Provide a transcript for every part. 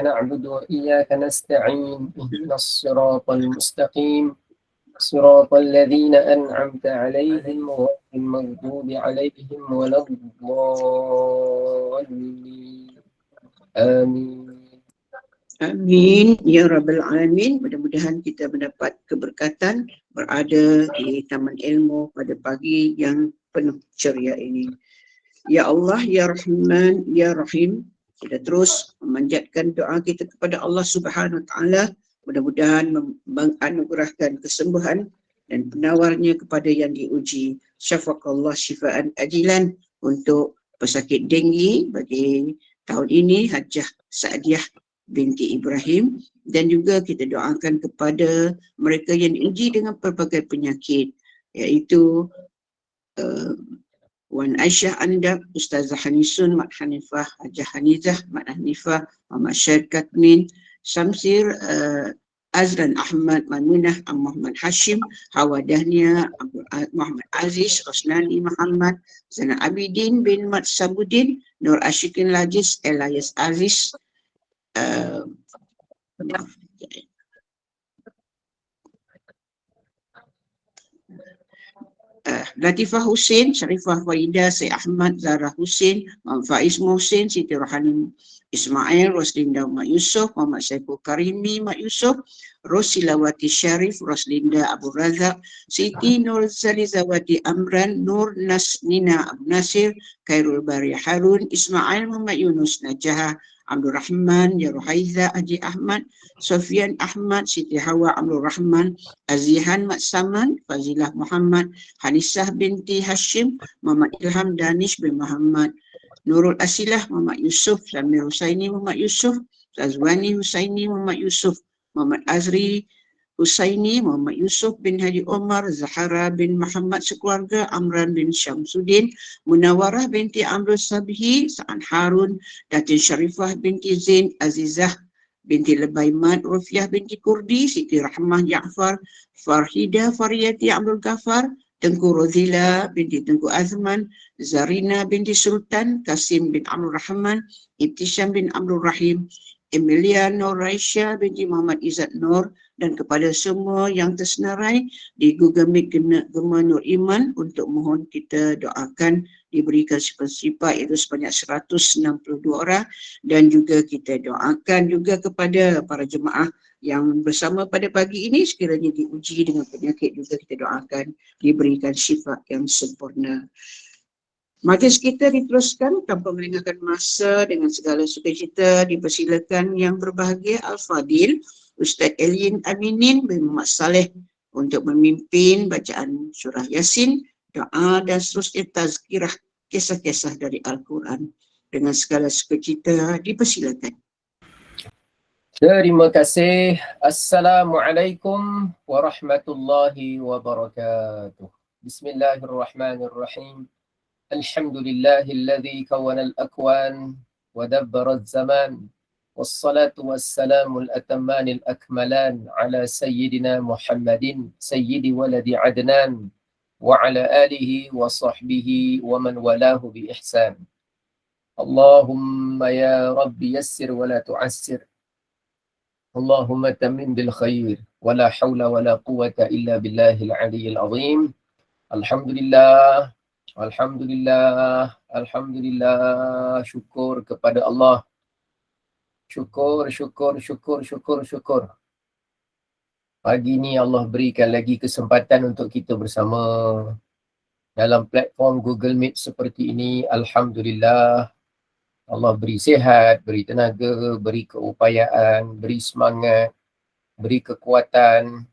نعبد وإياك نستعين اهدنا الصراط المستقيم صراط الذين أنعمت عليهم غير المغضوب عليهم ولا الضالين آمين. Amin ya rabbal alamin. Mudah-mudahan kita mendapat keberkatan berada di Taman Ilmu pada pagi yang penuh ceria ini. Ya Allah, ya Rahman, ya Rahim. Kita terus memanjatkan doa kita kepada Allah Subhanahu wa taala, mudah-mudahan menganugerahkan kesembuhan dan penawarnya kepada yang diuji. Syafaqallah syifaan ajilan untuk pesakit denggi bagi tahun ini Hajjah Saadiah binti Ibrahim, dan juga kita doakan kepada mereka yang diuji dengan pelbagai penyakit, iaitu Wan Aisyah Anda, Ustazah Hanisun, Mat Hanifah, Hajah Hanizah, Mat Hanifah, Muhammad Syarikat Min, Samsir, Azlan Ahmad, Mamunah, Muhammad Hashim, Hawa Dahnia, Muhammad Aziz, Rosnani Muhammad, Zana Abidin bin Mat Sabudin, Nur Ashikin Lajis, Elias Aziz, Latifah Hussein, Sharifah Farida, Syed Ahmad, Zahra Hussein, Muhammad Faiz Mohsin, Siti Rohani Ismail, Roslinda Mak Yusof, Muhammad Saiful Karimi Mak Yusof, Rosilawati Syarif, Roslinda Abu Razak, Siti Nur Zalizawati Amran, Nur Nina Abu Nasir, Khairul Bari Harun, Ismail Muhammad Yunus Najah, Abdul Rahman, Yaruhaiza Haji Ahmad, Sofian Ahmad, Siti Hawa Abdul Rahman, Azihan Mat Saman, Fazilah Muhammad, Hanisah binti Hashim, Muhammad Ilham Danish bin Muhammad, Nurul Asilah Muhammad Yusuf, Samir Husaini Muhammad Yusuf, Azwani Husaini Muhammad Yusuf, Muhammad Azri Husaini, Muhammad Yusuf bin Haji Omar, Zahara bin Muhammad sekeluarga, Amran bin Syamsuddin, Munawarah binti Amrul Sabhi, Sa'an Harun, Datin Sharifah binti Zain, Azizah binti Lebaimat, Rufiah binti Kurdi, Siti Rahmah Ja'far, Farhida Fariyati Abdul Ghaffar, Tengku Rozila binti Tengku Azman, Zarina binti Sultan, Kasim bin Abdul Rahman, Ibtisham bin Abdul Rahim, Emilia Nur Raisya binti Muhammad Izzat Nur, dan kepada semua yang tersenarai di Google Meet Gema Nur Iman untuk mohon kita doakan diberikan sifat-sifat itu sebanyak 162 orang, dan juga kita doakan juga kepada para jemaah yang bersama pada pagi ini sekiranya diuji dengan penyakit juga kita doakan diberikan sifat yang sempurna. Majlis kita diteruskan tanpa melengahkan masa dengan segala sukacita. Dipersilakan yang berbahagia Al-Fadil Ustaz Elin Aminin bin Muhammad Saleh untuk memimpin bacaan surah Yasin, doa dan seterusnya tazkirah kisah-kisah dari Al-Quran. Dengan segala sukacita dipersilakan. Terima kasih. Assalamualaikum warahmatullahi wabarakatuh. Bismillahirrahmanirrahim. Alhamdulillahilladzi kawana al-akwan wa dabbara az-zaman. Wassalatu wassalamu al-atamman al-akmalan ala sayyidina Muhammadin sayyidi waladi Adnan wa ala alihi wa sahbihi wa man walahu bi ihsan. Allahumma ya Rabbi yassir wa la tu'assir. Allahumma tamim bil khair wa la hawla wa la quwwata illa billahil aliyyil azim. Alhamdulillah, alhamdulillah, alhamdulillah. Syukur kepada Allah. Syukur, syukur, syukur, syukur, syukur. Pagi ni Allah berikan lagi kesempatan untuk kita bersama dalam platform Google Meet seperti ini. Alhamdulillah. Allah beri sihat, beri tenaga, beri keupayaan, beri semangat, beri kekuatan.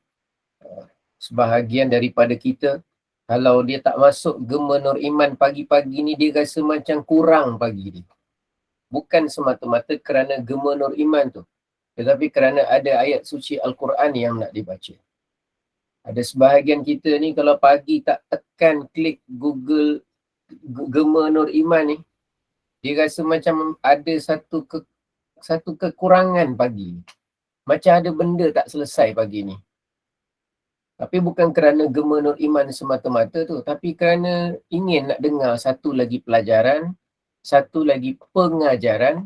Sebahagian daripada kita, kalau dia tak masuk Gema Nur Iman pagi-pagi ni, dia rasa macam kurang pagi ni. Bukan semata-mata kerana Gema Nur Iman tu, tetapi kerana ada ayat suci Al-Quran yang nak dibaca. Ada sebahagian kita ni kalau pagi tak tekan klik Google Gema Nur Iman ni, dia rasa macam ada satu kekurangan pagi. Macam ada benda tak selesai pagi ni. Tapi bukan kerana Gema Nur Iman semata-mata tu, tapi kerana ingin nak dengar satu lagi pelajaran, satu lagi pengajaran,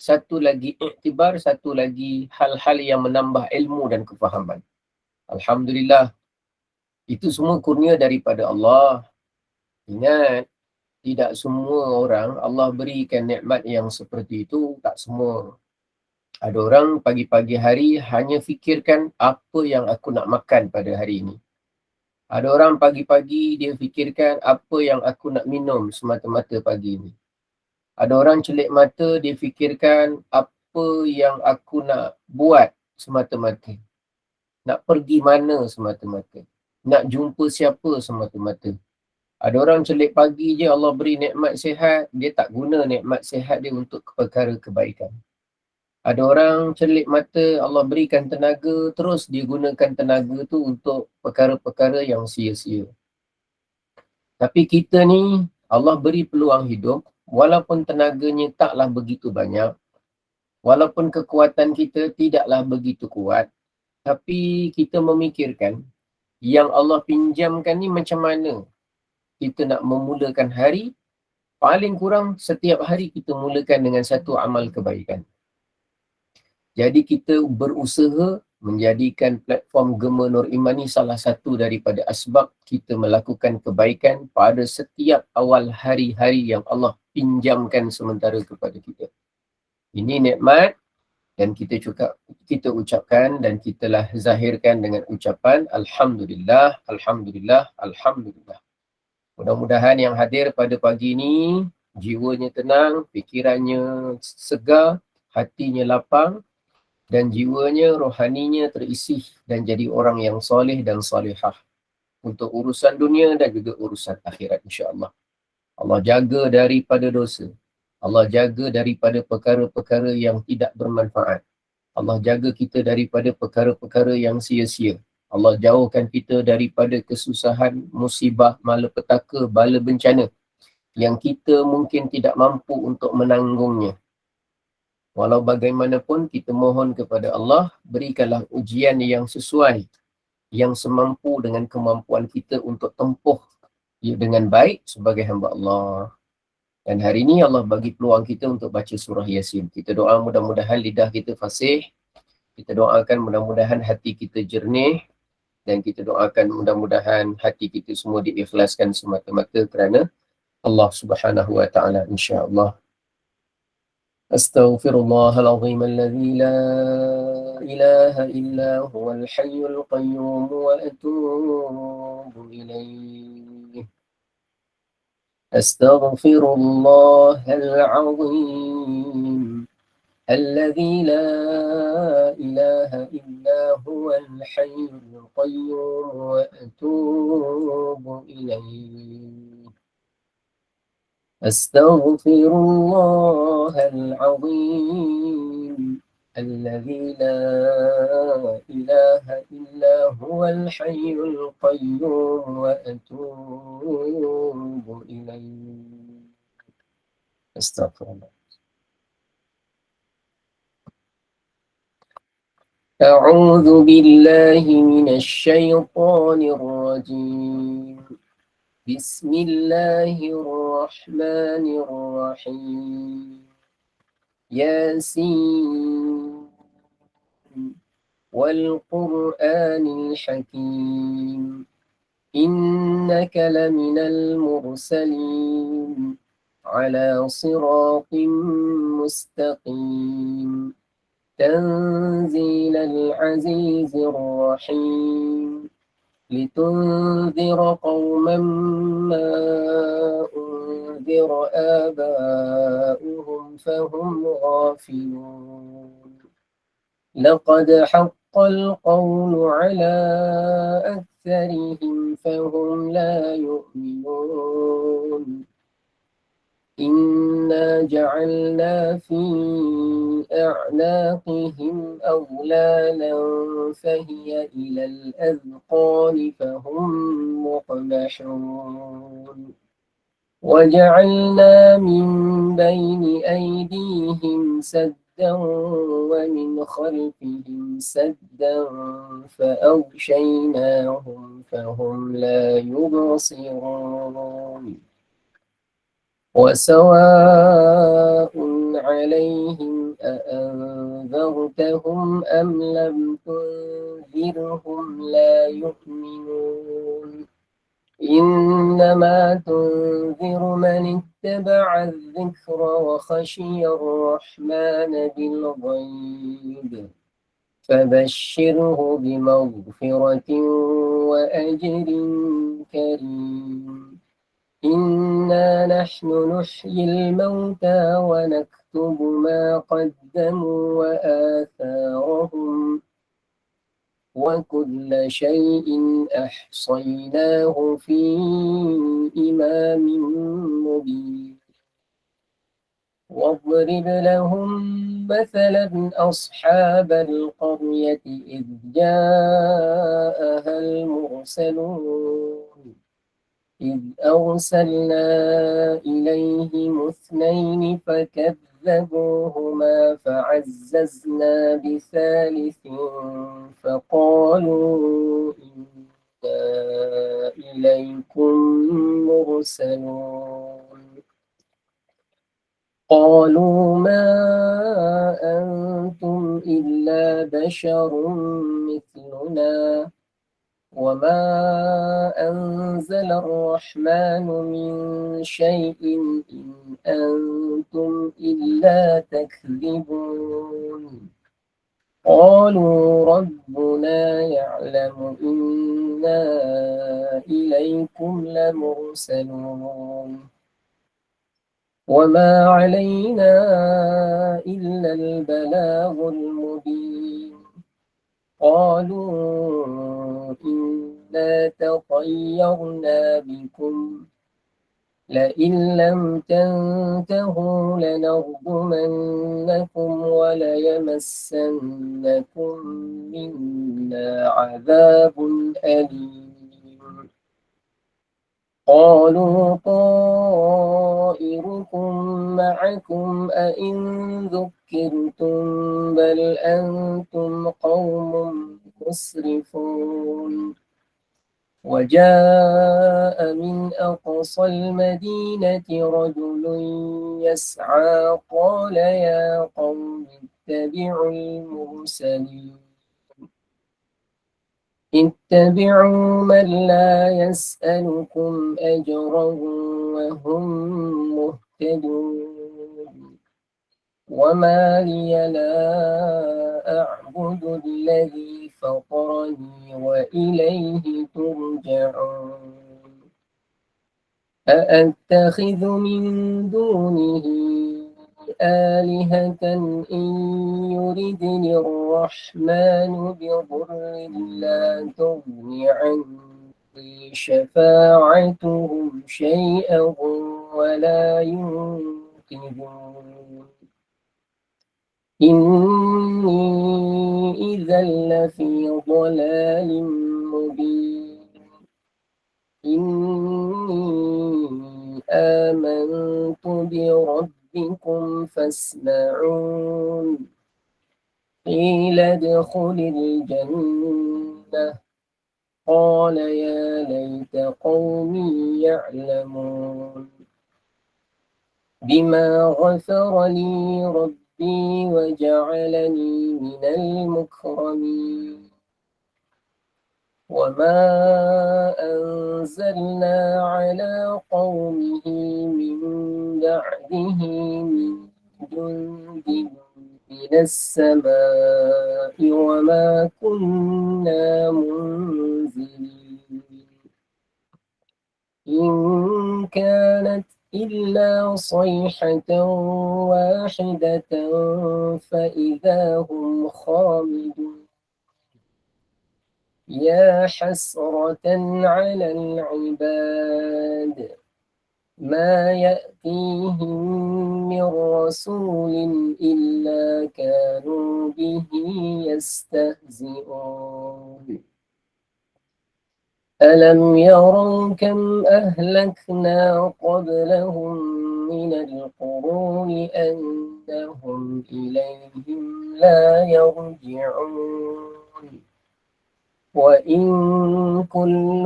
satu lagi iktibar, satu lagi hal-hal yang menambah ilmu dan kefahaman. Alhamdulillah, itu semua kurnia daripada Allah. Ingat, tidak semua orang Allah berikan nikmat yang seperti itu, tak semua. Ada orang pagi-pagi hari hanya fikirkan apa yang aku nak makan pada hari ini. Ada orang pagi-pagi dia fikirkan apa yang aku nak minum semata-mata pagi ini. Ada orang celik mata dia fikirkan apa yang aku nak buat semata-mata. Nak pergi mana semata-mata. Nak jumpa siapa semata-mata. Ada orang celik pagi je Allah beri nikmat sihat, dia tak guna nikmat sihat dia untuk perkara kebaikan. Ada orang celik mata Allah berikan tenaga, terus dia gunakan tenaga tu untuk perkara-perkara yang sia-sia. Tapi kita ni Allah beri peluang hidup, walaupun tenaganya taklah begitu banyak, walaupun kekuatan kita tidaklah begitu kuat, tapi kita memikirkan yang Allah pinjamkan ni macam mana kita nak memulakan hari. Paling kurang setiap hari kita mulakan dengan satu amal kebaikan. Jadi kita berusaha menjadikan platform Gema Nur Iman ni salah satu daripada asbab kita melakukan kebaikan pada setiap awal hari-hari yang Allah pinjamkan sementara kepada kita. Ini nikmat dan kita ucapkan dan kitalah zahirkan dengan ucapan Alhamdulillah, Alhamdulillah, Alhamdulillah. Mudah-mudahan yang hadir pada pagi ini jiwanya tenang, fikirannya segar, hatinya lapang dan jiwanya, rohaninya terisi dan jadi orang yang soleh dan solehah untuk urusan dunia dan juga urusan akhirat insya-Allah. Allah jaga daripada dosa. Allah jaga daripada perkara-perkara yang tidak bermanfaat. Allah jaga kita daripada perkara-perkara yang sia-sia. Allah jauhkan kita daripada kesusahan, musibah, malapetaka, bala bencana yang kita mungkin tidak mampu untuk menanggungnya. Walau bagaimanapun kita mohon kepada Allah, berikanlah ujian yang sesuai, yang semampu dengan kemampuan kita untuk tempuh dengan baik sebagai hamba Allah. Dan hari ini Allah bagi peluang kita untuk baca surah Yasin. Kita doa mudah-mudahan lidah kita fasih. Kita doakan mudah-mudahan hati kita jernih. Dan kita doakan mudah-mudahan hati kita semua diikhlaskan semata-mata kerana Allah Subhanahu wa taala insya-Allah. Astaghfirullahalazim alladzi la ilaha illa huwal hayyul qayyum wa atubu ilaih. Astaghfirullahalazim الذي لا إله إلا هو الحي القيوم وأتوب إليه. أستغفر الله العظيم الذي لا إله إلا هو الحي القيوم وأتوب إليه. أستغفر الله. أعوذ بالله من الشيطان الرجيم. بسم الله الرحمن الرحيم. ياسين والقرآن الحكيم إنك لمن المرسلين على صراط مستقيم تنزيل العزيز الرحيم لتنذر قوما ما أنذر آباؤهم فهم غافلون لقد حق القول على أكثرهم فهم لا يؤمنون إنا جعلنا في أعناقهم أغلالا فهي إلى الأذقان فهم مقمحون وجعلنا من بين أيديهم سدا ومن خلفهم سدا فأغشيناهم فهم لا يبصرون وسواء عليهم أأنذرتهم أم لم تنذرهم لا يؤمنون إنما تنذر من اتبع الذكر وخشي الرحمن بالغيب فبشره بمغفرة وأجر كريم إنا نحن نحيي الموتى ونكتب ما قدموا وآثارهم وكل شيء أحصيناه في إمام مبين واضرب لهم مثلا أصحاب القرية إذ جاءها المرسلون إذ أرسلنا إليهم اثنين فكذبوهما فعززنا بثالث فقالوا إنا إليكم مرسلون قالوا ما أنتم إلا بشر مثلنا وما أنزل الرحمن من شيء إن أنتم إلا تكذبون قالوا ربنا يعلم إنا إليكم لمرسلون وما علينا إلا البلاغ المبين قالوا إنا تطيرنا بكم لئن لم تنتهوا لنرجمنكم وليمسنكم منا عذاب أليم قالوا طائركم معكم أئن ذكرتم بل أنتم قوم مسرفون وجاء من أقصى المدينة رجل يسعى قال يا قوم اتبعوا المرسلين اتبعوا من لا يسألكم أجرا وهم مهتدون وما لي لا أعبد الذي فطرني وإليه ترجعون أأتخذ من دونه آلهة إن يردني الرحمن بضر لا تغن عني شفاعتهم شيئا ولا ينقذون إني إذا لفي ضلال مبين إني آمنت بربكم فاسمعون قيل ادخل الجنة قال يا ليت قومي يعلمون بما غفر لي ربي وجعلني من المكرمين وما أنزلنا على قومه من بعده من جند من السماء وما كنا منزلين إن كانت إلا صيحة واحدة فإذا هم خامدون يا حسرة على العباد ما يأتيهم من رسول إلا كانوا به يستهزئون ألم يروا كم أهلكنا قبلهم من القرون أنهم إليهم لا يرجعون وإن كل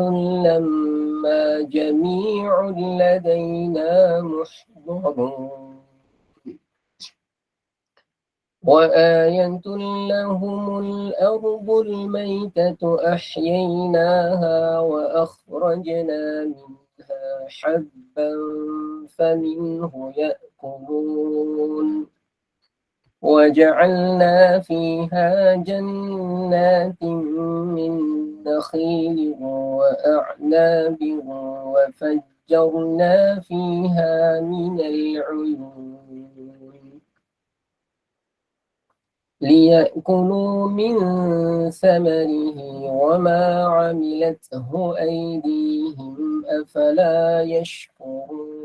لما جميع لدينا محضرون وآية لهم الأرض الميتة أحييناها وأخرجنا منها حبا فمنه يأكلون وجعلنا فيها جنات من نخيل وأعناب وفجرنا فيها من العيون ليأكلوا من ثمره وما عملته أيديهم أفلا يشكرون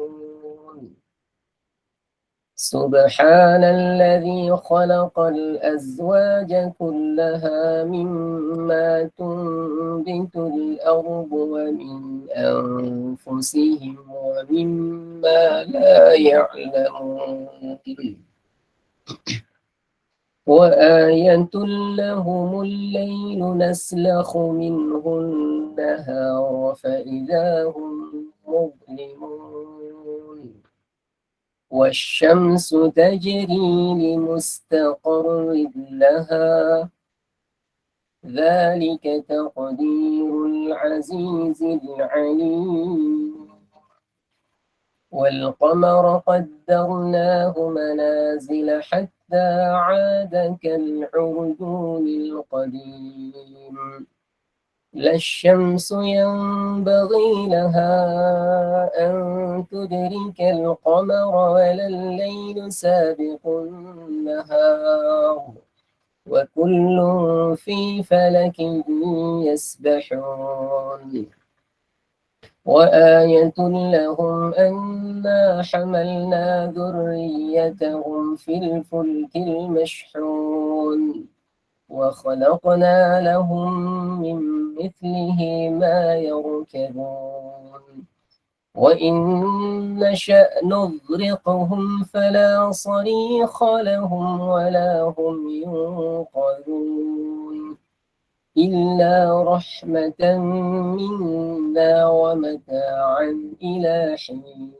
سبحان الذي خلق الأزواج كلها مما تنبت الأرض ومن أنفسهم ومما لا يعلمون وآية لهم الليل نسلخ منه النهار فإذا هم مظلمون والشمس تجري لمستقر لها ذلك تقدير العزيز العليم والقمر قدرناه منازل حتى عاد كالعرجون القديم لا الشمس ينبغي لها أن تدرك القمر ولا الليل سابق النهار وكل في فلك يسبحون وآية لهم أنا حملنا ذريتهم في الفلك المشحون وخلقنا لهم من مثله ما يركبون وإن نشأ نغرقهم فلا صريخ لهم ولا هم ينقذون إلا رحمة منا ومتاعا إلى حين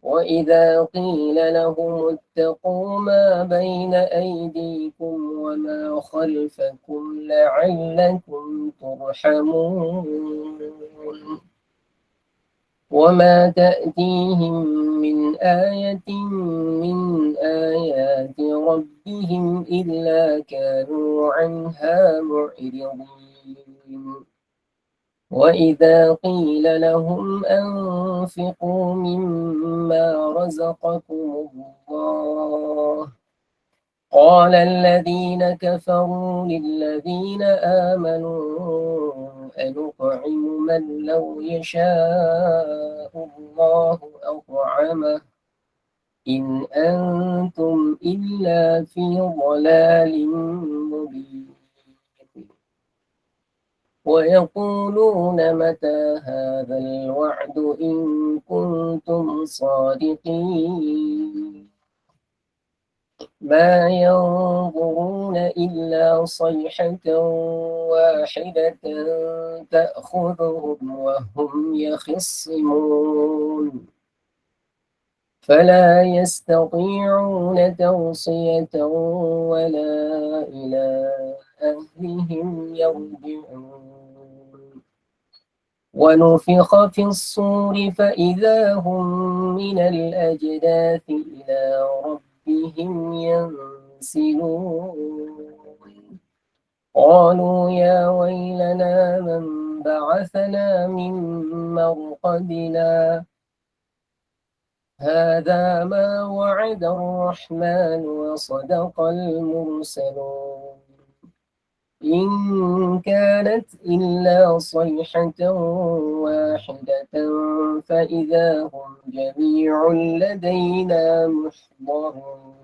وإذا قيل لهم اتقوا ما بين أيديكم وما خلفكم لعلكم ترحمون وما تأتيهم من آية من آيات ربهم إلا كانوا عنها معرضين وإذا قيل لهم أنفقوا مما رزقكم الله قال الذين كفروا للذين آمنوا أنطعم من لو يشاء الله أطعمه إن أنتم إلا في ضلال مبين ويقولون متى هذا الوعد إن كنتم صادقين ما ينظرون إلا صيحة واحدة تأخذهم وهم يخصمون فلا يستطيعون توصية ولا إلى أهلهم يرجعون ونفخ في الصور فإذا هم من الأجداث إلى ربهم ينسلون قالوا يا ويلنا من بعثنا من مرقدنا هذا ما وعد الرحمن وصدق المرسلون إن كانت إلا صيحة واحدة فإذا هم جميع لدينا محضرون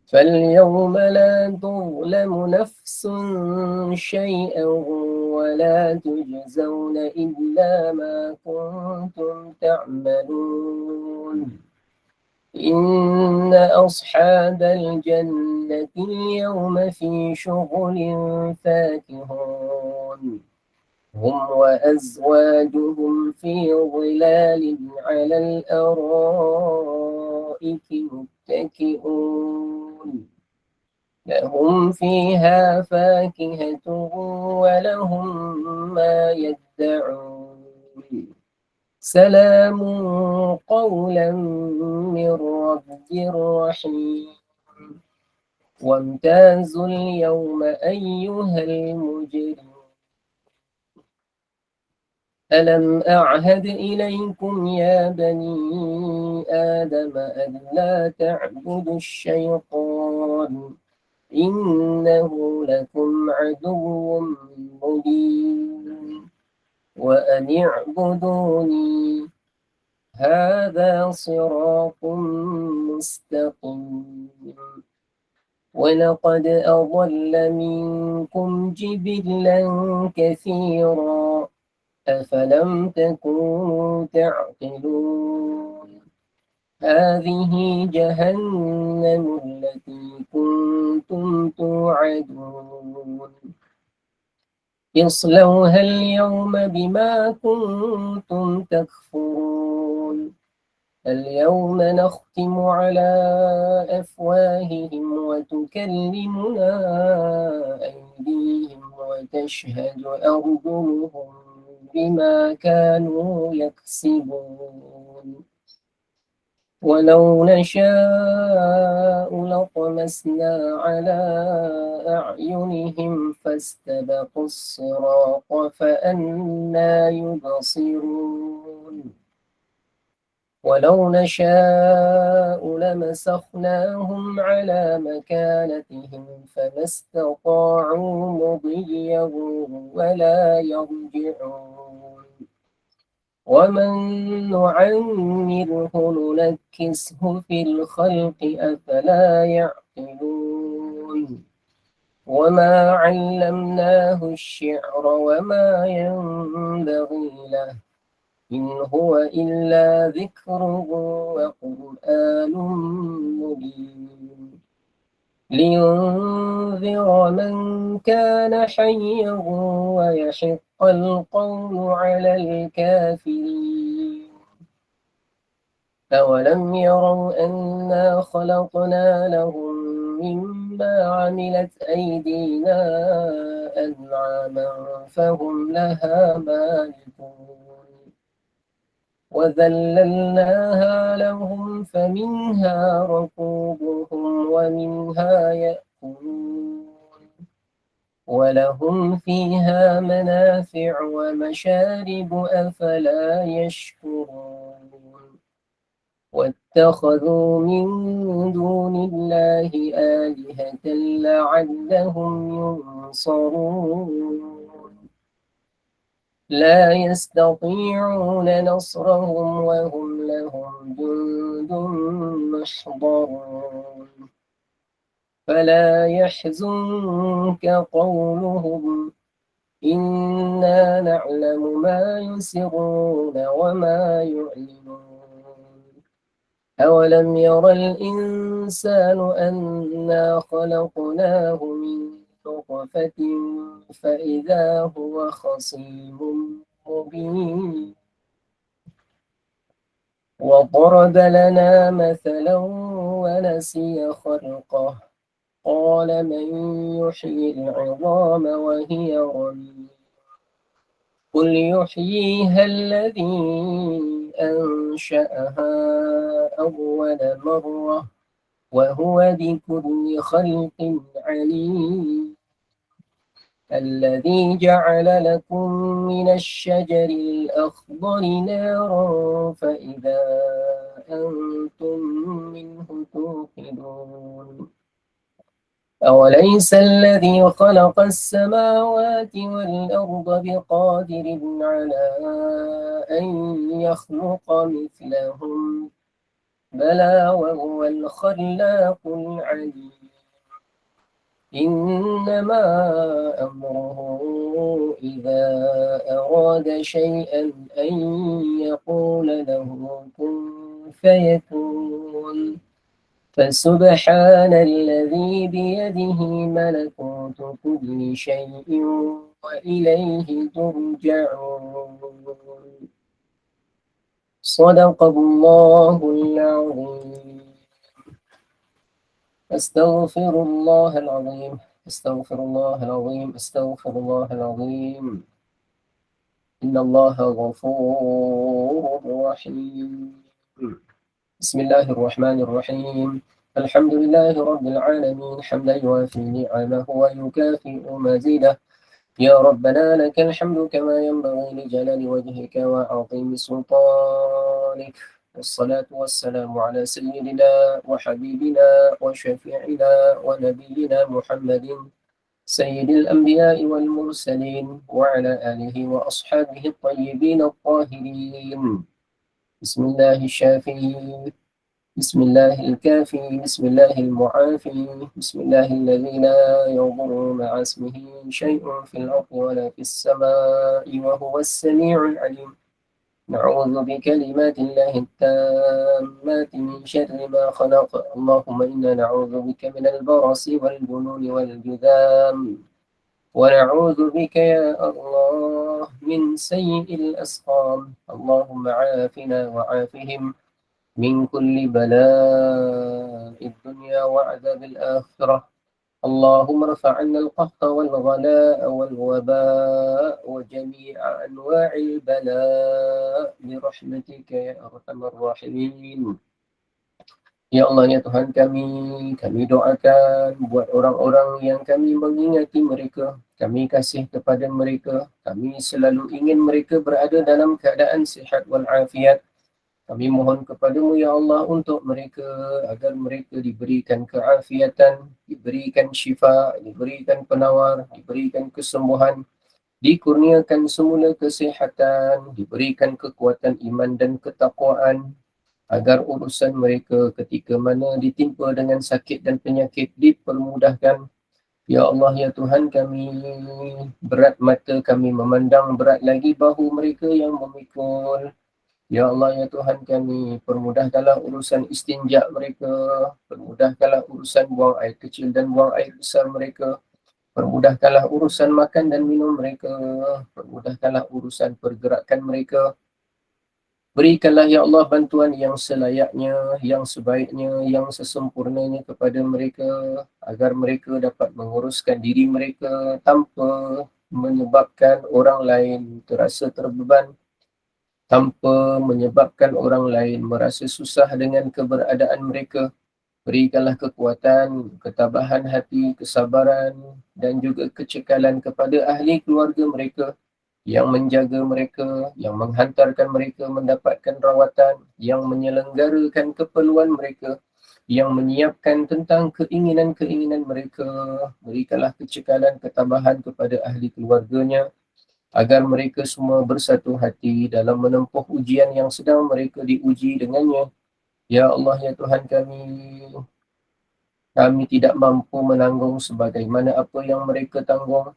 فاليوم لا تظلم نفس شيئا ولا تجزون إلا ما كنتم تعملون إن أصحاب الجنة اليوم في شغل فاكهون هم وأزواجهم في ظلال على الأرائك متكئون لهم فيها فاكهة ولهم ما يدعون سلام قولا من رب رحيم وامتازوا اليوم أيها المجرمون ألم أعهد إليكم يا بني آدم ألا تعبدوا الشيطان إنه لكم عدو مبين وأن اعبدوني هذا صراط مستقيم ولقد أضل منكم جبلا كثيرا أفلم تكونوا تعقلون هذه جهنم التي كنتم توعدون اصلوها اليوم بما كنتم تكفرون اليوم نختم على أفواههم وتكلمنا أيديهم وتشهد أرجلهم بما كانوا يكسبون ولو نشاء لطمسنا على أعينهم فاستبقوا الصراط فأنى يبصرون ولو نشاء لمسخناهم على مكانتهم فما استطاعوا مضيا ولا يرجعون ومن نعمره ننكسه في الخلق أفلا يعقلون وما علمناه الشعر وما ينبغي له إن هو إلا ذكر وقرآن مبين لينذر من كان حيا ويحق القول على الكافرين أولم يروا أنا خلقنا لهم مما عملت أيدينا أنعاما فهم لها مالكون وذللناها لهم فمنها ركوبهم ومنها يأكلون ولهم فيها منافع ومشارب أفلا يشكرون واتخذوا من دون الله آلهة لعلهم ينصرون لا يستطيعون نصرهم وهم لهم جند محضرون فلا يحزنك قولهم إنا نعلم ما يسرون وما يعلنون أولم ير الإنسان أنا خلقناه من نطفة فإذا هو خصيم مبين وضرب لنا مثلا ونسي خلقه قال من يحيي العظام وهي رميم قل يحييها الذي أنشأها أول مرة وهو بكل خلق عليم الذي جعل لكم من الشجر الأخضر نارا فإذا أنتم منه توقدون أوليس الذي خلق السماوات والأرض بقادر على أن يخلق مثلهم بلى وهو الخلاق العليم إنما أمره إذا أراد شيئا أن يقول له كن فيكون فسبحان الذي بيده ملكوت كل شيء وإليه ترجعون. صدق الله العظيم. أستغفر الله العظيم. أستغفر الله العظيم. أستغفر الله العظيم. إن الله غفور رحيم. بسم الله الرحمن الرحيم. الحمد لله رب العالمين حمدا يوافي نعمه ويكافئ مزيده. يا ربنا لك الحمد كما ينبغي لجلال وجهك وعظيم سلطانك. والصلاة والسلام على سيدنا وحبيبنا وشفيعنا ونبينا محمد سيد الأنبياء والمرسلين وعلى آله وأصحابه الطيبين الطاهرين. بسم الله الشافي، بسم الله الكافي، بسم الله المعافي، بسم الله الذي لا يضر مع اسمه شيء في الأرض ولا في السماء وهو السميع العليم. نعوذ بكلمات الله التامات من شر ما خلق. اللهم إنا نعوذ بك من البرص والجنون والجذام، ونعوذ بك يا الله من سيء الأسقام. اللهم عافنا وعافهم من كل بلاء الدنيا وعذاب الآخرة. اللهم ارفع عنا القحط والغلاء والوباء وجميع أنواع البلاء برحمتك يا أرحم الراحمين. Ya Allah, ya Tuhan kami doakan buat orang-orang yang kami mengingati mereka, kami kasih kepada mereka, kami selalu ingin mereka berada dalam keadaan sihat walafiat. Kami mohon kepadamu ya Allah untuk mereka agar mereka diberikan keafiatan, diberikan syifa, diberikan penawar, diberikan kesembuhan, dikurniakan semula kesihatan, diberikan kekuatan iman dan ketakwaan, agar urusan mereka ketika mana ditimpa dengan sakit dan penyakit dipermudahkan. Ya Allah, ya Tuhan kami, berat mata kami memandang, berat lagi bahu mereka yang memikul. Ya Allah, ya Tuhan kami, permudahkanlah urusan istinja mereka, permudahkanlah urusan buang air kecil dan buang air besar mereka, permudahkanlah urusan makan dan minum mereka, permudahkanlah urusan pergerakan mereka. Berikanlah ya Allah bantuan yang selayaknya, yang sebaiknya, yang sesempurnanya kepada mereka, agar mereka dapat menguruskan diri mereka tanpa menyebabkan orang lain terasa terbeban, tanpa menyebabkan orang lain merasa susah dengan keberadaan mereka. Berikanlah kekuatan, ketabahan hati, kesabaran dan juga kecekalan kepada ahli keluarga mereka yang menjaga mereka, yang menghantarkan mereka mendapatkan rawatan, yang menyelenggarakan keperluan mereka, yang menyiapkan tentang keinginan-keinginan mereka. Berikanlah kecekalan, ketabahan kepada ahli keluarganya, agar mereka semua bersatu hati dalam menempuh ujian yang sedang mereka diuji dengannya. Ya Allah, ya Tuhan kami tidak mampu menanggung sebagaimana apa yang mereka tanggung.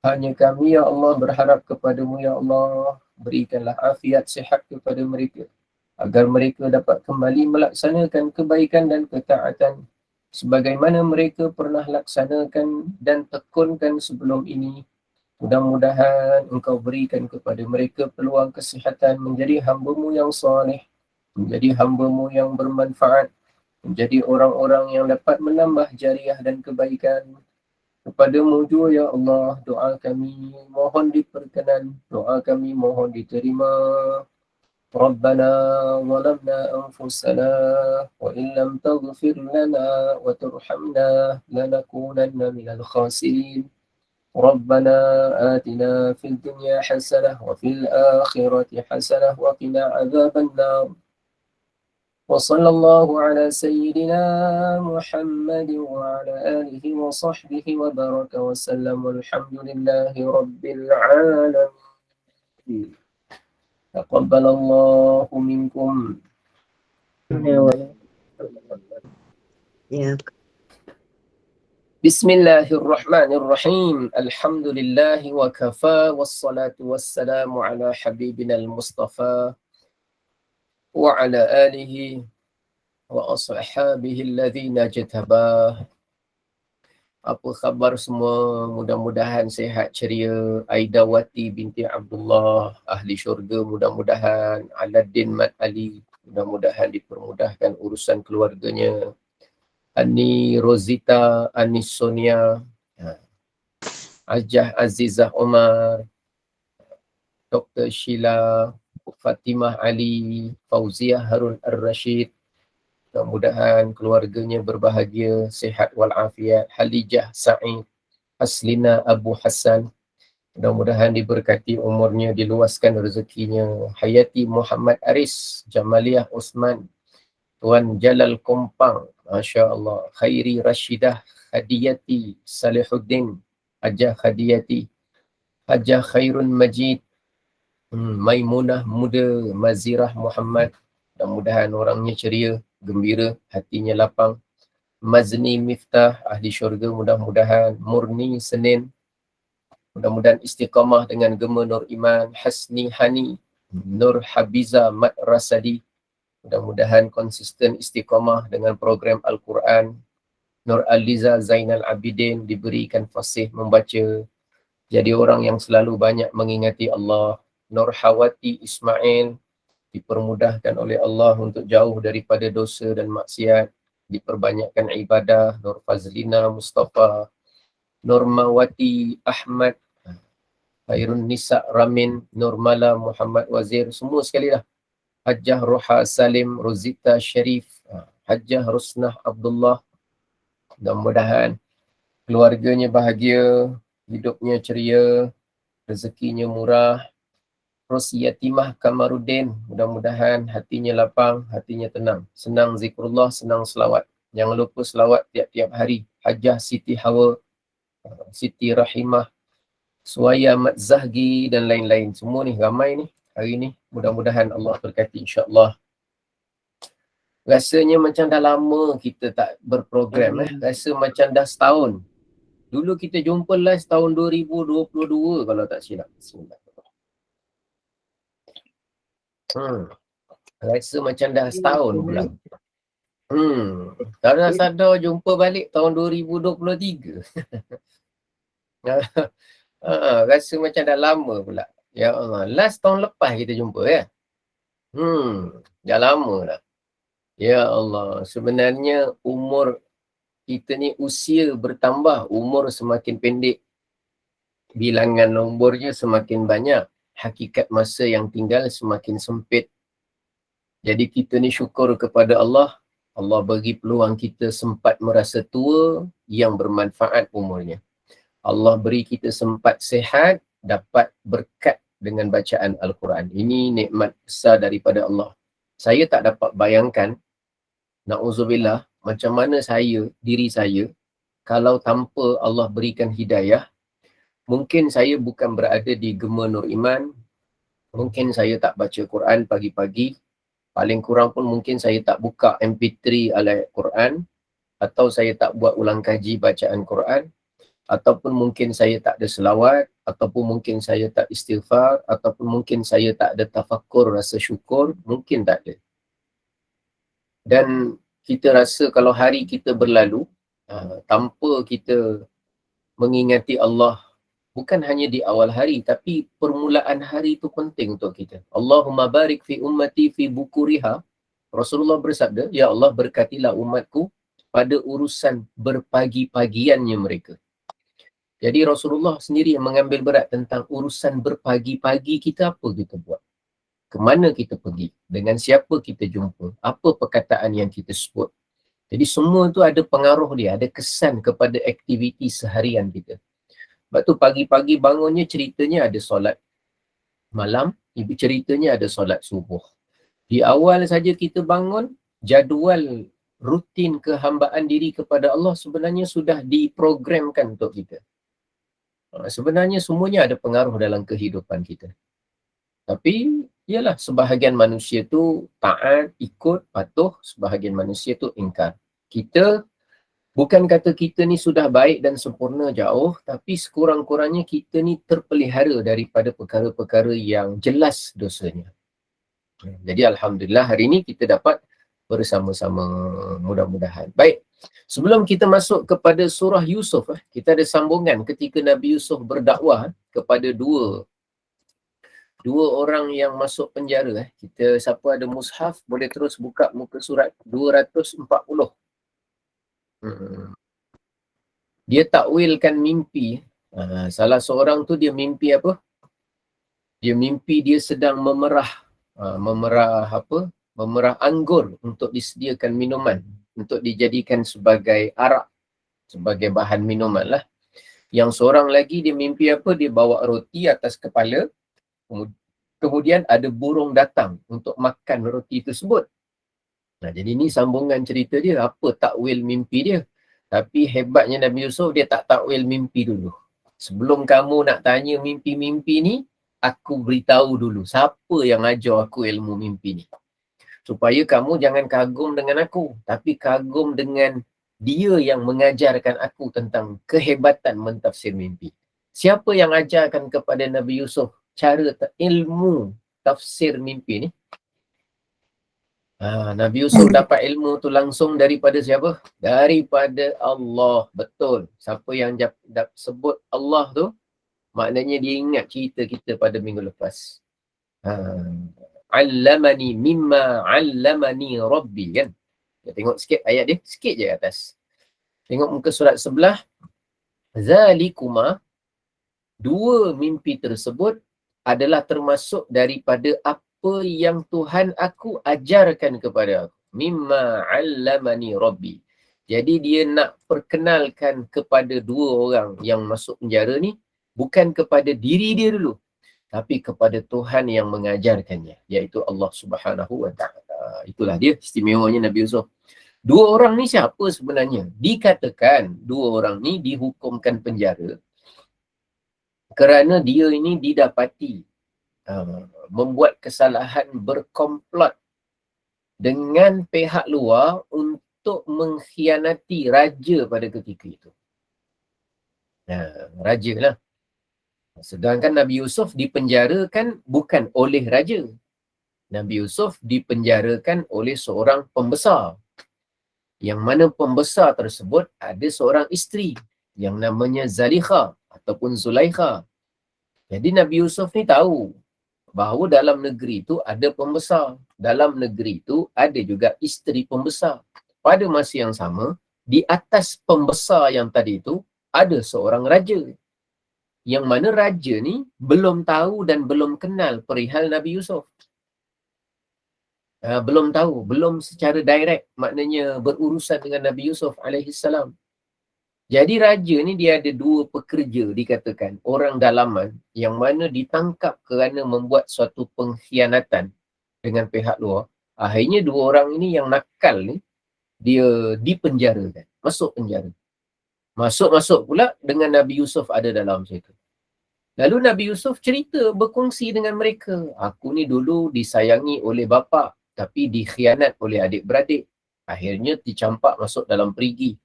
Hanya kami, ya Allah, berharap kepadamu, ya Allah, berikanlah afiat sihat kepada mereka, agar mereka dapat kembali melaksanakan kebaikan dan ketaatan, sebagaimana mereka pernah laksanakan dan tekunkan sebelum ini. Mudah-mudahan Engkau berikan kepada mereka peluang kesihatan menjadi hamba-Mu yang saleh, menjadi hamba-Mu yang bermanfaat, menjadi orang-orang yang dapat menambah jariah dan kebaikan. Kepadamu jua ya Allah, doa kami mohon diperkenan, doa kami mohon diterima. Rabbana zalamna anfusana wa in lam taghfir lana wa turhamna lanakunanna minal khasirin. Rabbana atina fid dunya hasanah wa fil akhirati hasanah wa qina adzaban nar. وصلى الله على سيدنا محمد وعلى آله وصحبه وبارك وسلم والحمد لله رب العالمين. تقبل الله منكم. بسم الله الرحمن الرحيم. الحمد لله وكفى والصلاة والسلام على حبيبنا المصطفى وعلى آله وأصحابه الذين اجتباه. Apa khabar semua? Mudah-mudahan sehat ceria. Aidawati binti Abdullah, ahli syurga mudah-mudahan. Aladdin Mat Ali, mudah-mudahan dipermudahkan urusan keluarganya. Ani Rosita, Anis Sonia, Ajah Azizah Omar, Dr. Sheila, Fatimah Ali, Fauziah Harun Ar-Rashid. Mudah-mudahan keluarganya berbahagia, sihat walafiat. Halijah Sa'id, Aslina Abu Hassan, mudah-mudahan diberkati umurnya, diluaskan rezekinya. Hayati Muhammad Aris, Jamaliah Osman, Tuan Jalal Kompang, Masya Allah. Khairi Rashidah Hadiyati Salihuddin, Hajah Hadiyati, Hajah Khairun Majid, Maimunah Muda Mazirah Muhammad, mudah-mudahan orangnya ceria, gembira, hatinya lapang. Mazni Miftah, ahli syurga mudah-mudahan. Murni Senin, mudah-mudahan istiqamah dengan gema Nur Iman. Hasni Hani, Nur Habiza Mat Rasadi, mudah-mudahan konsisten istiqamah dengan program Al-Quran. Nur Aliza Zainal Abidin diberikan fasih membaca, jadi orang yang selalu banyak mengingati Allah. Nur Hawati Ismail dipermudahkan oleh Allah untuk jauh daripada dosa dan maksiat, diperbanyakkan ibadah. Nur Fazlina Mustafa, Nur Mawati Ahmad, Khairun Nisa Ramin, Nur Mala Muhammad Wazir, semua sekali lah. Hajjah Roha Salim, Rosita Sharif, Hajjah Rusnah Abdullah, mudah-mudahan keluarganya bahagia, hidupnya ceria, rezekinya murah. Rosi Yatimah Kamaruddin, mudah-mudahan hatinya lapang, hatinya tenang. Senang zikrullah, senang selawat. Jangan lupa selawat tiap-tiap hari. Hajjah Siti Hawa, Siti Rahimah, Suaya Mat Zahgi dan lain-lain. Semua ni, ramai ni hari ni. Mudah-mudahan Allah berkati, insya-Allah. Rasanya macam dah lama kita tak berprogram. Rasa macam dah setahun. Dulu kita jumpa last tahun 2022 kalau tak silap. Bismillah. Rasa macam dah setahun pula. Tak sadar jumpa balik tahun 2023. Rasa macam dah lama pula. Ya Allah, last tahun lepas kita jumpa ya. Dah lama dah. Ya Allah, sebenarnya umur kita ni, usia bertambah, umur semakin pendek, bilangan nombornya semakin banyak, hakikat masa yang tinggal semakin sempit. Jadi kita ni syukur kepada Allah, Allah bagi peluang kita sempat merasa tua yang bermanfaat umurnya. Allah beri kita sempat sehat, dapat berkat dengan bacaan Al-Quran. Ini nikmat besar daripada Allah. Saya tak dapat bayangkan, na'udzubillah, macam mana diri saya, kalau tanpa Allah berikan hidayah, mungkin saya bukan berada di Gema Nur Iman, mungkin saya tak baca Quran pagi-pagi, paling kurang pun mungkin saya tak buka MP3 ayat Quran, atau saya tak buat ulang kaji bacaan Quran, ataupun mungkin saya tak ada selawat, ataupun mungkin saya tak istighfar, ataupun mungkin saya tak ada tafakkur, rasa syukur, mungkin tak ada. Dan kita rasa kalau hari kita berlalu tanpa kita mengingati Allah, bukan hanya di awal hari, tapi permulaan hari itu penting untuk kita. Allahumma barik fi ummati fi bukuriha. Rasulullah bersabda, ya Allah berkatilah umatku pada urusan berpagi-pagiannya mereka. Jadi Rasulullah sendiri yang mengambil berat tentang urusan berpagi-pagi kita, apa kita buat, ke mana kita pergi, dengan siapa kita jumpa, apa perkataan yang kita sebut. Jadi semua tu ada pengaruh dia, ada kesan kepada aktiviti seharian kita. Sebab tu pagi-pagi bangunnya ceritanya ada solat malam, ceritanya ada solat subuh. Di awal saja kita bangun, jadual rutin kehambaan diri kepada Allah sebenarnya sudah diprogramkan untuk kita. Sebenarnya semuanya ada pengaruh dalam kehidupan kita. Tapi ialah sebahagian manusia tu taat, ikut, patuh, sebahagian manusia tu ingkar. Kita bukan kata kita ni sudah baik dan sempurna, jauh, tapi sekurang-kurangnya kita ni terpelihara daripada perkara-perkara yang jelas dosanya. Jadi alhamdulillah hari ini kita dapat bersama-sama, mudah-mudahan. Baik, Sebelum kita masuk kepada surah Yusuf, kita ada sambungan ketika Nabi Yusuf berdakwah kepada dua orang yang masuk penjara. Kita, siapa ada mushaf, boleh terus buka muka surat 240. Dia takwilkan mimpi. Salah seorang tu dia mimpi apa? Dia mimpi dia sedang memerah memerah anggur untuk disediakan minuman, untuk dijadikan sebagai arak, sebagai bahan minuman lah. Yang seorang lagi dia mimpi apa? Dia bawa roti atas kepala, kemudian ada burung datang untuk makan roti tersebut. Jadi ni sambungan cerita dia, apa takwil mimpi dia. Tapi hebatnya Nabi Yusuf, dia tak takwil mimpi dulu. Sebelum kamu nak tanya mimpi-mimpi ni, aku beritahu dulu siapa yang ajar aku ilmu mimpi ni. Supaya kamu jangan kagum dengan aku, tapi kagum dengan dia yang mengajarkan aku tentang kehebatan mentafsir mimpi. Siapa yang ajarkan kepada Nabi Yusuf cara ilmu tafsir mimpi ni? Nabi Yusuf dapat ilmu tu langsung daripada siapa? Daripada Allah. Betul. Siapa yang sebut Allah tu, maknanya dia ingat cerita kita pada minggu lepas. Allamani mimma allamani Rabbi, kan? Kita tengok sikit ayat dia, sikit je atas. Tengok muka surat sebelah. Zalikuma, dua mimpi tersebut adalah termasuk daripada apa yang Tuhan aku ajarkan kepada aku. Mimma allamani Rabbi. Jadi dia nak perkenalkan kepada dua orang yang masuk penjara ni, bukan kepada diri dia dulu, tapi kepada Tuhan yang mengajarkannya, iaitu Allah Subhanahu wa ta'ala. Itulah dia istimewanya Nabi Yusuf. Dua orang ni siapa sebenarnya? Dikatakan dua orang ni dihukumkan penjara kerana dia ini didapati membuat kesalahan berkomplot dengan pihak luar untuk mengkhianati raja pada ketika itu. Raja lah. Sedangkan Nabi Yusuf dipenjarakan bukan oleh raja. Nabi Yusuf dipenjarakan oleh seorang pembesar. Yang mana pembesar tersebut ada seorang isteri yang namanya Zalikha ataupun Zulaikha. Jadi Nabi Yusuf ni tahu bahawa dalam negeri itu ada pembesar. Dalam negeri itu ada juga isteri pembesar. Pada masa yang sama, di atas pembesar yang tadi itu, ada seorang raja. Yang mana raja ni belum tahu dan belum kenal perihal Nabi Yusuf. Belum tahu, belum secara direct, maknanya berurusan dengan Nabi Yusuf alaihissalam. Jadi raja ni dia ada dua pekerja, dikatakan orang dalaman, yang mana ditangkap kerana membuat suatu pengkhianatan dengan pihak luar. Akhirnya dua orang ini yang nakal ni, dia dipenjarakan, masuk penjara. Masuk pula dengan Nabi Yusuf ada dalam situ. Lalu Nabi Yusuf cerita, berkongsi dengan mereka. Aku ni dulu disayangi oleh bapa, tapi dikhianat oleh adik-beradik. Akhirnya dicampak masuk dalam perigi.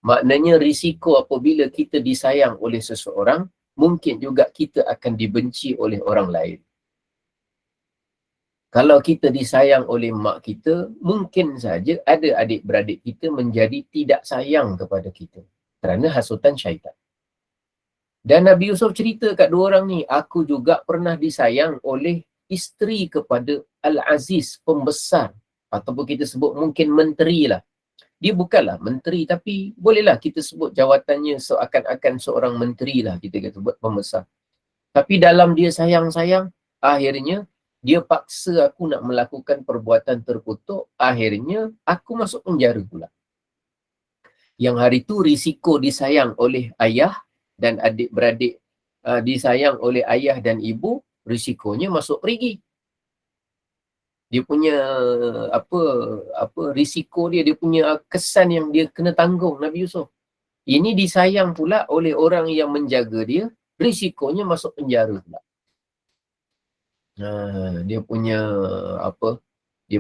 Maknanya risiko apabila kita disayang oleh seseorang, mungkin juga kita akan dibenci oleh orang lain. Kalau kita disayang oleh mak kita, mungkin saja ada adik-beradik kita menjadi tidak sayang kepada kita kerana hasutan syaitan. Dan Nabi Yusuf cerita kat dua orang ni, aku juga pernah disayang oleh isteri kepada Al-Aziz, pembesar, ataupun kita sebut mungkin menteri lah. Dia bukanlah menteri, tapi bolehlah kita sebut jawatannya seakan-akan seorang menteri lah, kita kata sebut pembesar. Tapi dalam dia sayang-sayang, akhirnya dia paksa aku nak melakukan perbuatan terkutuk, akhirnya aku masuk penjara pula. Yang hari tu risiko disayang oleh ayah dan adik-beradik, disayang oleh ayah dan ibu, risikonya masuk perigi. Dia punya risiko dia punya kesan yang dia kena tanggung Nabi Yusuf. Ini disayang pula oleh orang yang menjaga dia, risikonya masuk penjara pula. Dia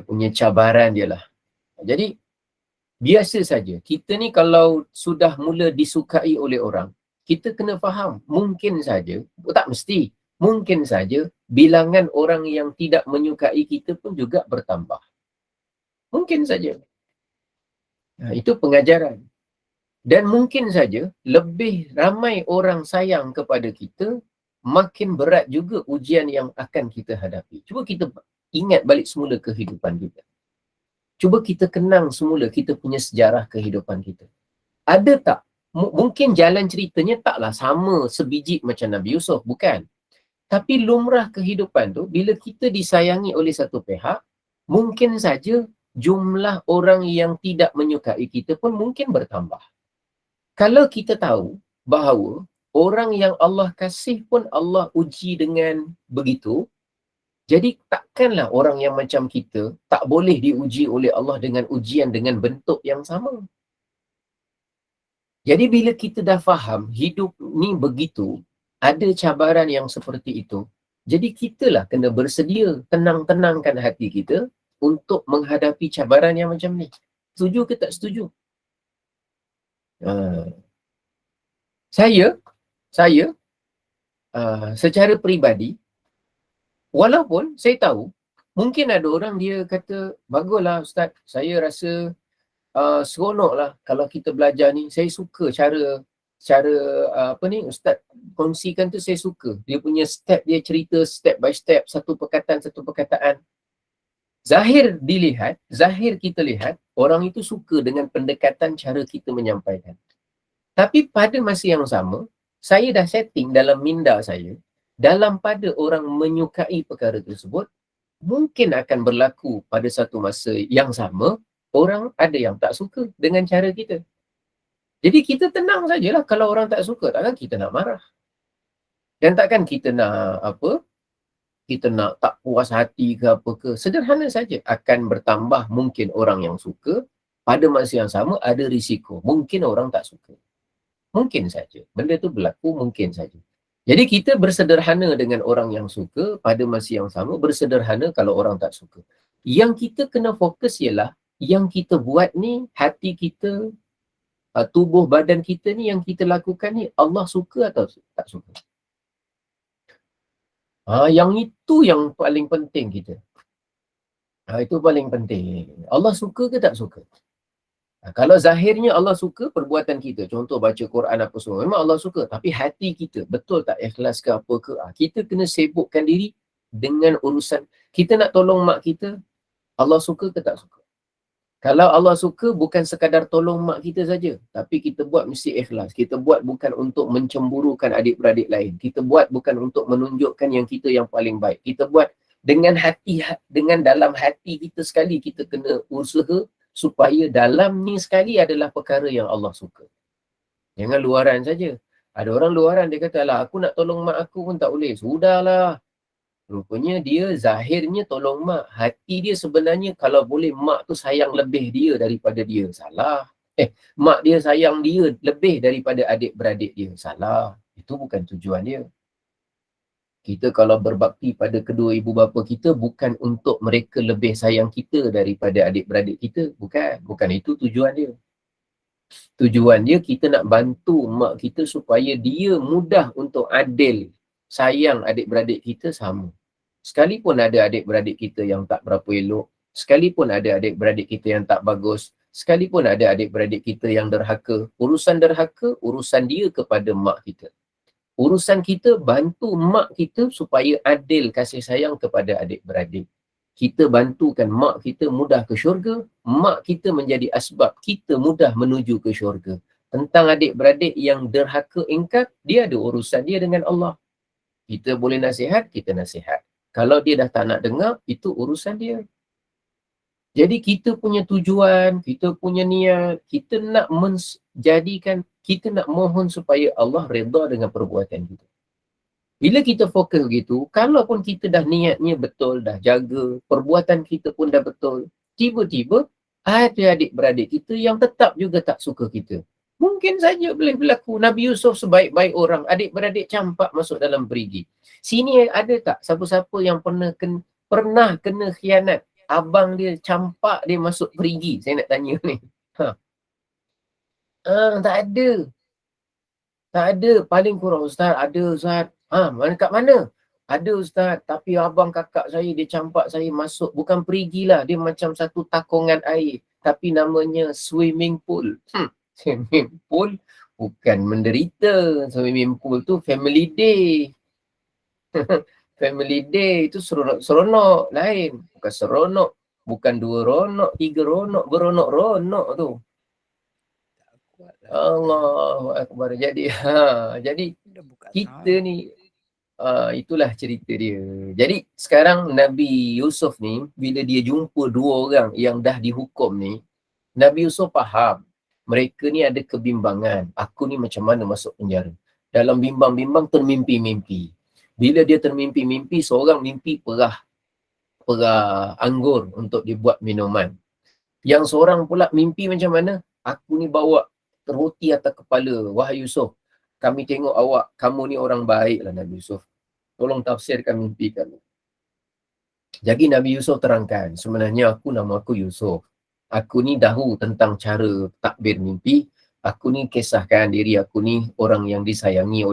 punya cabaran dia lah. Jadi biasa saja, kita ni kalau sudah mula disukai oleh orang, kita kena faham, mungkin saja, tak mesti, mungkin saja bilangan orang yang tidak menyukai kita pun juga bertambah. Mungkin saja. Itu pengajaran. Dan mungkin saja lebih ramai orang sayang kepada kita, makin berat juga ujian yang akan kita hadapi. Cuba kita ingat balik semula kehidupan kita. Cuba kita kenang semula kita punya sejarah kehidupan kita. Ada tak? Mungkin jalan ceritanya taklah sama sebiji macam Nabi Yusuf, bukan? Tapi lumrah kehidupan tu, bila kita disayangi oleh satu pihak, mungkin saja jumlah orang yang tidak menyukai kita pun mungkin bertambah. Kalau kita tahu bahawa orang yang Allah kasih pun Allah uji dengan begitu, jadi takkanlah orang yang macam kita tak boleh diuji oleh Allah dengan ujian dengan bentuk yang sama. Jadi bila kita dah faham hidup ni begitu, ada cabaran yang seperti itu, jadi kitalah kena bersedia tenang-tenangkan hati kita untuk menghadapi cabaran yang macam ni. Setuju ke tak setuju? Saya secara peribadi, walaupun saya tahu mungkin ada orang dia kata, baguslah Ustaz, saya rasa seronoklah kalau kita belajar ni, saya suka cara apa ni Ustaz kongsikan tu, saya suka dia punya step, dia cerita step by step, satu perkataan. Zahir kita lihat orang itu suka dengan pendekatan cara kita menyampaikan. Tapi pada masa yang sama, saya dah setting dalam minda saya, dalam pada orang menyukai perkara tersebut, mungkin akan berlaku pada satu masa yang sama, orang ada yang tak suka dengan cara kita. Jadi kita tenang sajalah, kalau orang tak suka, takkan kita nak marah. Dan takkan kita nak apa, kita nak tak puas hati ke apa ke. Sederhana saja, akan bertambah mungkin orang yang suka, pada masa yang sama ada risiko, mungkin orang tak suka. Mungkin saja, benda tu berlaku mungkin saja. Jadi kita bersederhana dengan orang yang suka, pada masa yang sama bersederhana kalau orang tak suka. Yang kita kena fokus ialah, yang kita buat ni, hati kita, tubuh badan kita ni, yang kita lakukan ni, Allah suka atau tak suka. Yang itu yang paling penting kita. Itu paling penting. Allah suka ke tak suka? Kalau zahirnya Allah suka perbuatan kita, contoh baca Quran apa semua, memang Allah suka. Tapi hati kita, betul tak ikhlas ke apa ke? Kita kena sibukkan diri dengan urusan. Kita nak tolong mak kita, Allah suka ke tak suka? Kalau Allah suka, bukan sekadar tolong mak kita saja, tapi kita buat mesti ikhlas. Kita buat bukan untuk mencemburukan adik-beradik lain. Kita buat bukan untuk menunjukkan yang kita yang paling baik. Kita buat dengan hati, dengan dalam hati kita sekali, kita kena usaha supaya dalam ni sekali adalah perkara yang Allah suka. Jangan luaran saja. Ada orang luaran, dia kata, lah aku nak tolong mak aku pun tak boleh. Sudahlah. Rupanya dia zahirnya tolong mak. Hati dia sebenarnya kalau boleh mak tu sayang lebih dia daripada dia. Salah. Mak dia sayang dia lebih daripada adik-beradik dia. Salah. Itu bukan tujuan dia. Kita kalau berbakti pada kedua ibu bapa kita, bukan untuk mereka lebih sayang kita daripada adik-beradik kita. Bukan itu tujuan dia. Tujuan dia, kita nak bantu mak kita supaya dia mudah untuk adil sayang adik-beradik kita sama. Sekalipun ada adik-beradik kita yang tak berapa elok, sekalipun ada adik-beradik kita yang tak bagus, sekalipun ada adik-beradik kita yang derhaka, urusan derhaka, urusan dia kepada mak kita. Urusan kita bantu mak kita supaya adil kasih sayang kepada adik-beradik. Kita bantukan mak kita mudah ke syurga, mak kita menjadi asbab kita mudah menuju ke syurga. Tentang adik-beradik yang derhaka ingkar, dia ada urusan dia dengan Allah. Kita boleh nasihat, kita nasihat. Kalau dia dah tak nak dengar, itu urusan dia. Jadi kita punya tujuan, kita punya niat, kita nak menjadikan, kita nak mohon supaya Allah redha dengan perbuatan kita. Bila kita fokus gitu, kalaupun kita dah niatnya betul, dah jaga, perbuatan kita pun dah betul, tiba-tiba ada adik-beradik kita yang tetap juga tak suka kita. Mungkin saja boleh berlaku. Nabi Yusuf sebaik-baik orang, adik-beradik campak masuk dalam perigi. Sini ada tak siapa-siapa yang pernah kena khianat? Abang dia campak dia masuk perigi. Saya nak tanya ni. Tak ada. Tak ada. Paling kurang, Ustaz, ada Ustaz. Kat mana? Ada Ustaz, tapi abang kakak saya dia campak saya masuk. Bukan perigi lah, dia macam satu takongan air. tapi namanya swimming pool. Swimming pool bukan menderita. Swimming pool tu family day. Family day itu seronok lain. Bukan seronok. Bukan 2 ronok, 3 ronok, beronok-ronok tu. Allahu Akbar. Jadi, jadi kita ni, itulah cerita dia. Jadi sekarang Nabi Yusuf ni, bila dia jumpa 2 orang yang dah dihukum ni, Nabi Yusuf faham. Mereka ni ada kebimbangan. Aku ni macam mana masuk penjara. Dalam bimbang-bimbang termimpi-mimpi. Bila dia termimpi-mimpi, seorang mimpi perah anggur untuk dibuat minuman. Yang seorang pula mimpi macam mana? Aku ni bawa roti atas kepala. Wahai Yusuf, kami tengok awak, kamu ni orang baik lah Nabi Yusuf. Tolong tafsirkan mimpi kami. Jadi Nabi Yusuf terangkan, sebenarnya nama aku Yusuf. Aku ni tahu tentang cara takbir mimpi. Aku ni kisahkan diri aku ni orang yang disayangi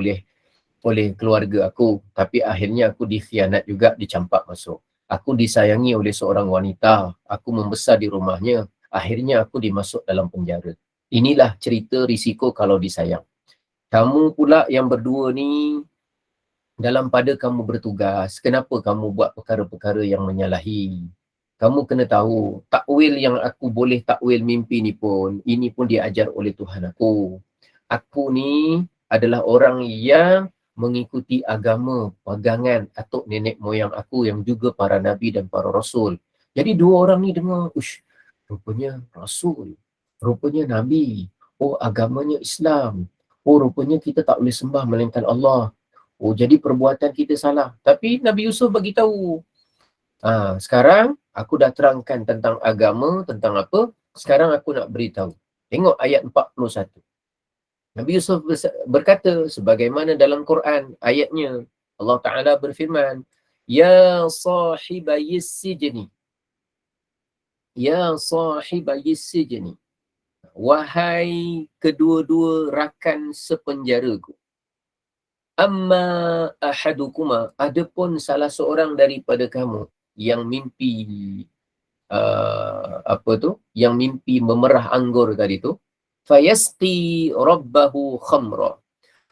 oleh keluarga aku. Tapi akhirnya aku dikhianat juga, dicampak masuk. Aku disayangi oleh seorang wanita. Aku membesar di rumahnya. Akhirnya aku dimasuk dalam penjara. Inilah cerita risiko kalau disayang. Kamu pula yang berdua ni, dalam pada kamu bertugas, kenapa kamu buat perkara-perkara yang menyalahi? Kamu kena tahu, takwil yang aku boleh takwil mimpi ni pun, ini pun diajar oleh Tuhan aku. Aku ni adalah orang yang mengikuti agama pegangan atuk nenek moyang aku yang juga para nabi dan para rasul. Jadi 2 orang ni dengar, ush, rupanya rasul, rupanya nabi, oh agamanya Islam, oh rupanya kita tak boleh sembah melainkan Allah. Oh jadi perbuatan kita salah. Tapi Nabi Yusuf bagi tahu, sekarang aku dah terangkan tentang agama, tentang apa. Sekarang aku nak beritahu. Tengok ayat 41. Nabi Yusuf berkata, sebagaimana dalam Quran ayatnya, Allah Ta'ala berfirman, Ya sahibayis sijni. Ya sahibayis sijni. Wahai kedua-dua rakan sepenjaraku. Amma ahadukuma, adapun salah seorang daripada kamu yang mimpi yang mimpi memerah anggur tadi tu, fayasqi rabbahu khamra,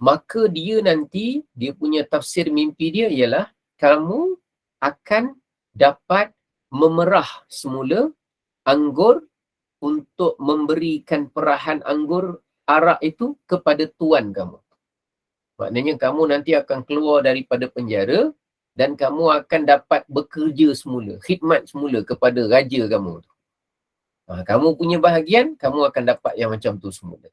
maka dia nanti, dia punya tafsir mimpi dia ialah kamu akan dapat memerah semula anggur untuk memberikan perahan anggur arak itu kepada tuan kamu. Maknanya kamu nanti akan keluar daripada penjara dan kamu akan dapat bekerja semula, khidmat semula kepada raja kamu. Kamu punya bahagian, kamu akan dapat yang macam tu semula.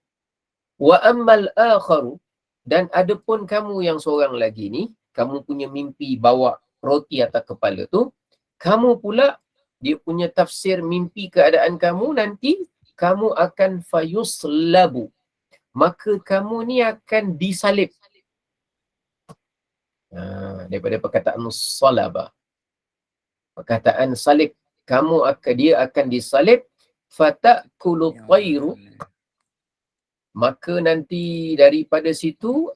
Wa ammal akharu, dan adapun kamu yang seorang lagi ni, kamu punya mimpi bawa roti atas kepala tu, kamu pula, dia punya tafsir mimpi keadaan kamu nanti, kamu akan fayuslabu, maka kamu ni akan disalib. Daripada perkataan salaba, perkataan salib, dia akan disalib, fatakulu tayru, maka nanti daripada situ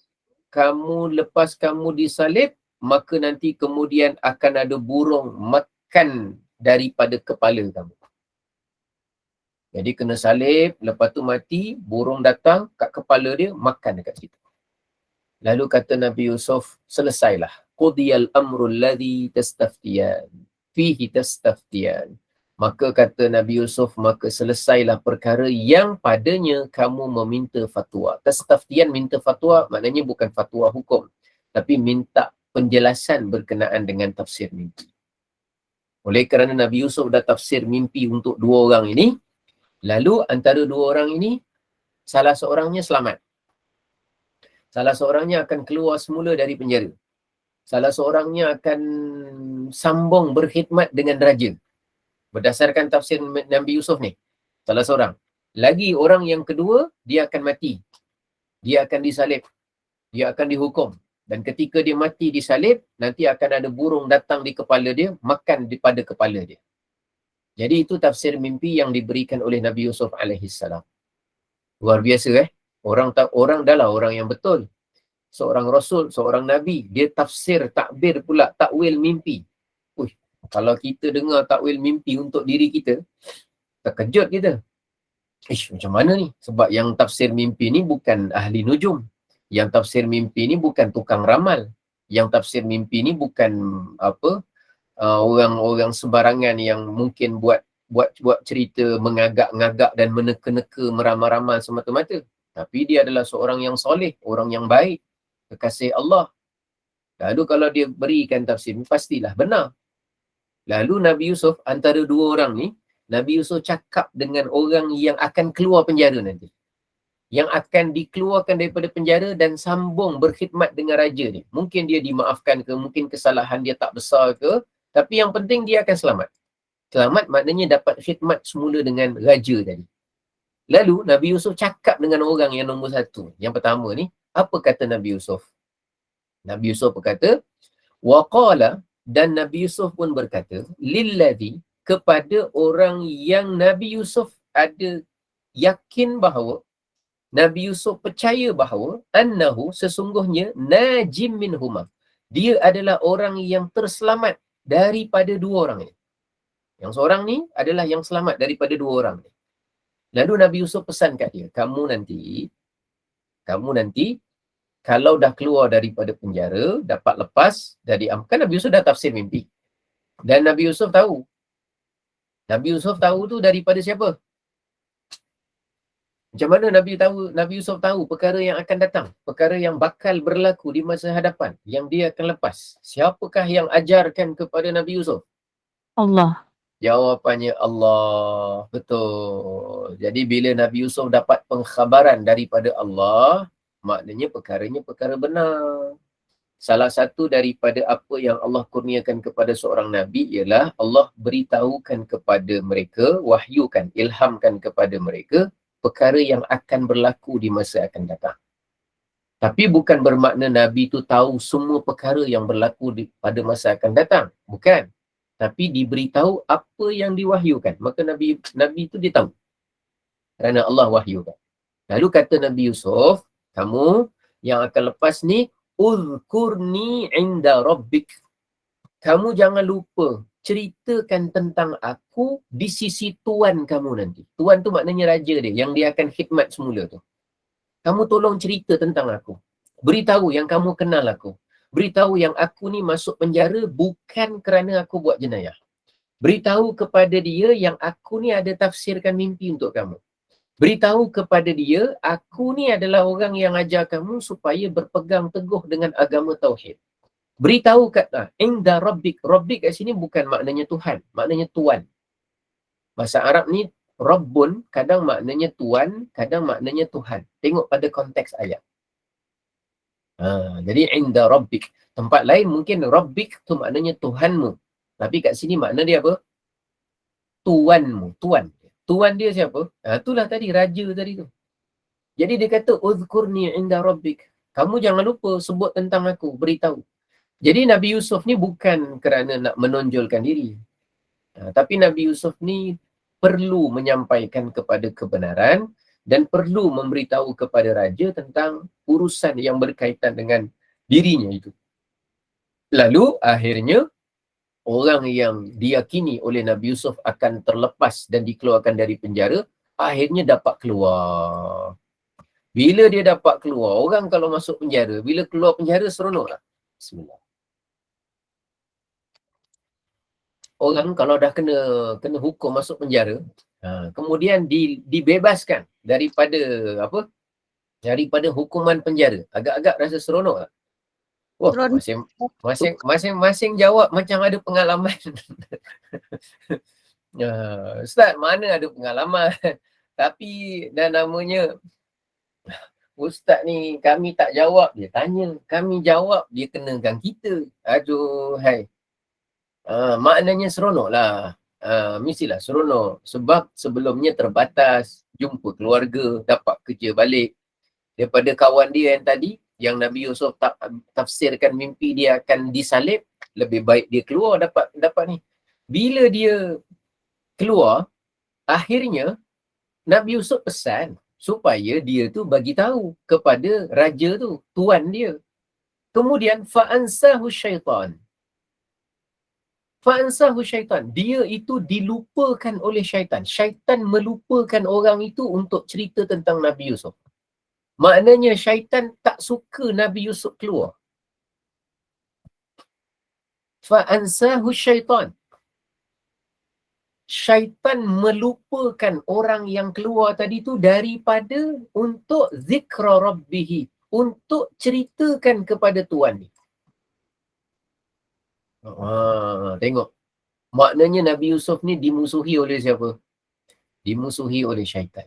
lepas kamu disalib, maka nanti kemudian akan ada burung makan daripada kepala kamu. Jadi kena salib, lepas tu mati, burung datang kat kepala dia, makan dekat situ. Lalu kata Nabi Yusuf, selesailah. Qudiyal amru alladhi tastaftiyan. Fihi tastaftiyan. Maka kata Nabi Yusuf, maka selesailah perkara yang padanya kamu meminta fatwa. Tastaftiyan, minta fatwa, maknanya bukan fatwa hukum, tapi minta penjelasan berkenaan dengan tafsir mimpi. Oleh kerana Nabi Yusuf dah tafsir mimpi untuk 2 orang ini, lalu antara 2 orang ini, salah seorangnya selamat. Salah seorangnya akan keluar semula dari penjara. Salah seorangnya akan sambung berkhidmat dengan raja. Berdasarkan tafsir Nabi Yusuf ni. Salah seorang. Lagi orang yang kedua, dia akan mati. Dia akan disalib. Dia akan dihukum. Dan ketika dia mati disalib, nanti akan ada burung datang di kepala dia, makan daripada kepala dia. Jadi itu tafsir mimpi yang diberikan oleh Nabi Yusuf alaihissalam. Luar biasa Orang adalah orang yang betul. Seorang rasul, seorang nabi, dia tafsir, takbir pula, takwil mimpi. Kalau kita dengar takwil mimpi untuk diri kita, Terkejut kita. Macam mana ni? Sebab yang tafsir mimpi ni bukan ahli nujum. Yang tafsir mimpi ni bukan tukang ramal. Yang tafsir mimpi ni bukan orang-orang sebarangan yang mungkin buat cerita mengagak-ngagak dan meneka-neka meramal-ramal semata-mata. Tapi dia adalah seorang yang soleh, orang yang baik, kekasih Allah. Lalu kalau dia berikan tafsir, pastilah benar. Lalu Nabi Yusuf, antara dua orang ni, Nabi Yusuf cakap dengan orang yang akan keluar penjara nanti. Yang akan dikeluarkan daripada penjara dan sambung berkhidmat dengan raja ni. Mungkin dia dimaafkan ke, mungkin kesalahan dia tak besar ke, tapi yang penting dia akan selamat. Selamat maknanya dapat khidmat semula dengan raja tadi. Lalu Nabi Yusuf cakap dengan orang yang nombor satu. Yang pertama ni, apa kata Nabi Yusuf? Nabi Yusuf berkata, waqala, dan Nabi Yusuf pun berkata, lilladhi, kepada orang yang Nabi Yusuf ada yakin bahawa, Nabi Yusuf percaya bahawa, annahu, sesungguhnya, najim minhuma, dia adalah orang yang terselamat daripada dua orang ini. Yang seorang ni adalah yang selamat daripada dua orang ni. Lalu Nabi Yusuf pesan kat dia, kamu nanti kalau dah keluar daripada penjara, dapat lepas dari, kan Nabi Yusuf dah tafsir mimpi. Dan Nabi Yusuf tahu. Nabi Yusuf tahu tu daripada siapa? Macam mana Nabi Yusuf tahu perkara yang akan datang, perkara yang bakal berlaku di masa hadapan, yang dia akan lepas? Siapakah yang ajarkan kepada Nabi Yusuf? Allah. Jawapannya Allah. Betul. Jadi bila Nabi Yusuf dapat pengkhabaran daripada Allah, maknanya perkaranya perkara benar. Salah satu daripada apa yang Allah kurniakan kepada seorang Nabi ialah Allah beritahukan kepada mereka, wahyukan, ilhamkan kepada mereka perkara yang akan berlaku di masa akan datang. Tapi bukan bermakna Nabi itu tahu semua perkara yang berlaku pada masa akan datang. Bukan. Tapi diberitahu apa yang diwahyukan. Maka Nabi itu dia tahu. Kerana Allah wahyukan. Lalu kata Nabi Yusuf, kamu yang akan lepas ni, uzkurni inda rabbik. Kamu jangan lupa ceritakan tentang aku di sisi tuan kamu nanti. Tuan tu maknanya raja dia, yang dia akan khidmat semula tu. Kamu tolong cerita tentang aku. Beritahu yang kamu kenal aku. Beritahu yang aku ni masuk penjara bukan kerana aku buat jenayah. Beritahu kepada dia yang aku ni ada tafsirkan mimpi untuk kamu. Beritahu kepada dia, aku ni adalah orang yang ajar kamu supaya berpegang teguh dengan agama Tauhid. Beritahu kata, inda rabbik. Rabbik kat sini bukan maknanya Tuhan, maknanya tuan. Bahasa Arab ni, Rabbun, kadang maknanya tuan, kadang maknanya Tuhan. Tengok pada konteks ayat. Jadi inda rabbik. Tempat lain mungkin rabbik tu maknanya Tuhanmu. Tapi kat sini makna dia apa? Tuanmu, tuan. Tuan dia siapa? Itulah tadi, raja tadi tu. Jadi dia kata, uzkurni inda rabbik. Kamu jangan lupa sebut tentang aku, beritahu. Jadi Nabi Yusuf ni bukan kerana nak menonjolkan diri. Tapi Nabi Yusuf ni perlu menyampaikan kepada kebenaran dan perlu memberitahu kepada raja tentang urusan yang berkaitan dengan dirinya itu. Lalu akhirnya orang yang diyakini oleh Nabi Yusuf akan terlepas dan dikeluarkan dari penjara, akhirnya dapat keluar. Bila dia dapat keluar, orang kalau masuk penjara, bila keluar penjara seronok lah. Bismillah. Orang kalau dah kena hukum masuk penjara, kemudian dibebaskan daripada hukuman penjara. Agak-agak rasa seronok tak? Wah, masing-masing jawab macam ada pengalaman. Ustaz, mana ada pengalaman? Tapi dah namanya Ustaz ni, kami tak jawab, dia tanya. Kami jawab, dia kenakan kita. Aduh, hai. Maknanya seronok lah. Mestilah seronok. Sebab sebelumnya terbatas, jumpa keluarga, dapat kerja balik. Daripada kawan dia yang tadi, yang Nabi Yusuf tafsirkan mimpi dia akan disalib, lebih baik dia keluar dapat ni. Bila dia keluar, akhirnya Nabi Yusuf pesan supaya dia tu bagi tahu kepada raja tu, tuan dia. Kemudian fa'ansahu syaitan. Fa'ansahu syaitan. Dia itu dilupakan oleh syaitan. Syaitan melupakan orang itu untuk cerita tentang Nabi Yusuf. Maknanya syaitan tak suka Nabi Yusuf keluar. Fa'ansahu syaitan. Syaitan melupakan orang yang keluar tadi tu daripada untuk zikra rabbihi, untuk ceritakan kepada Tuhan ni. Tengok. Maknanya Nabi Yusuf ni dimusuhi oleh siapa? Dimusuhi oleh syaitan.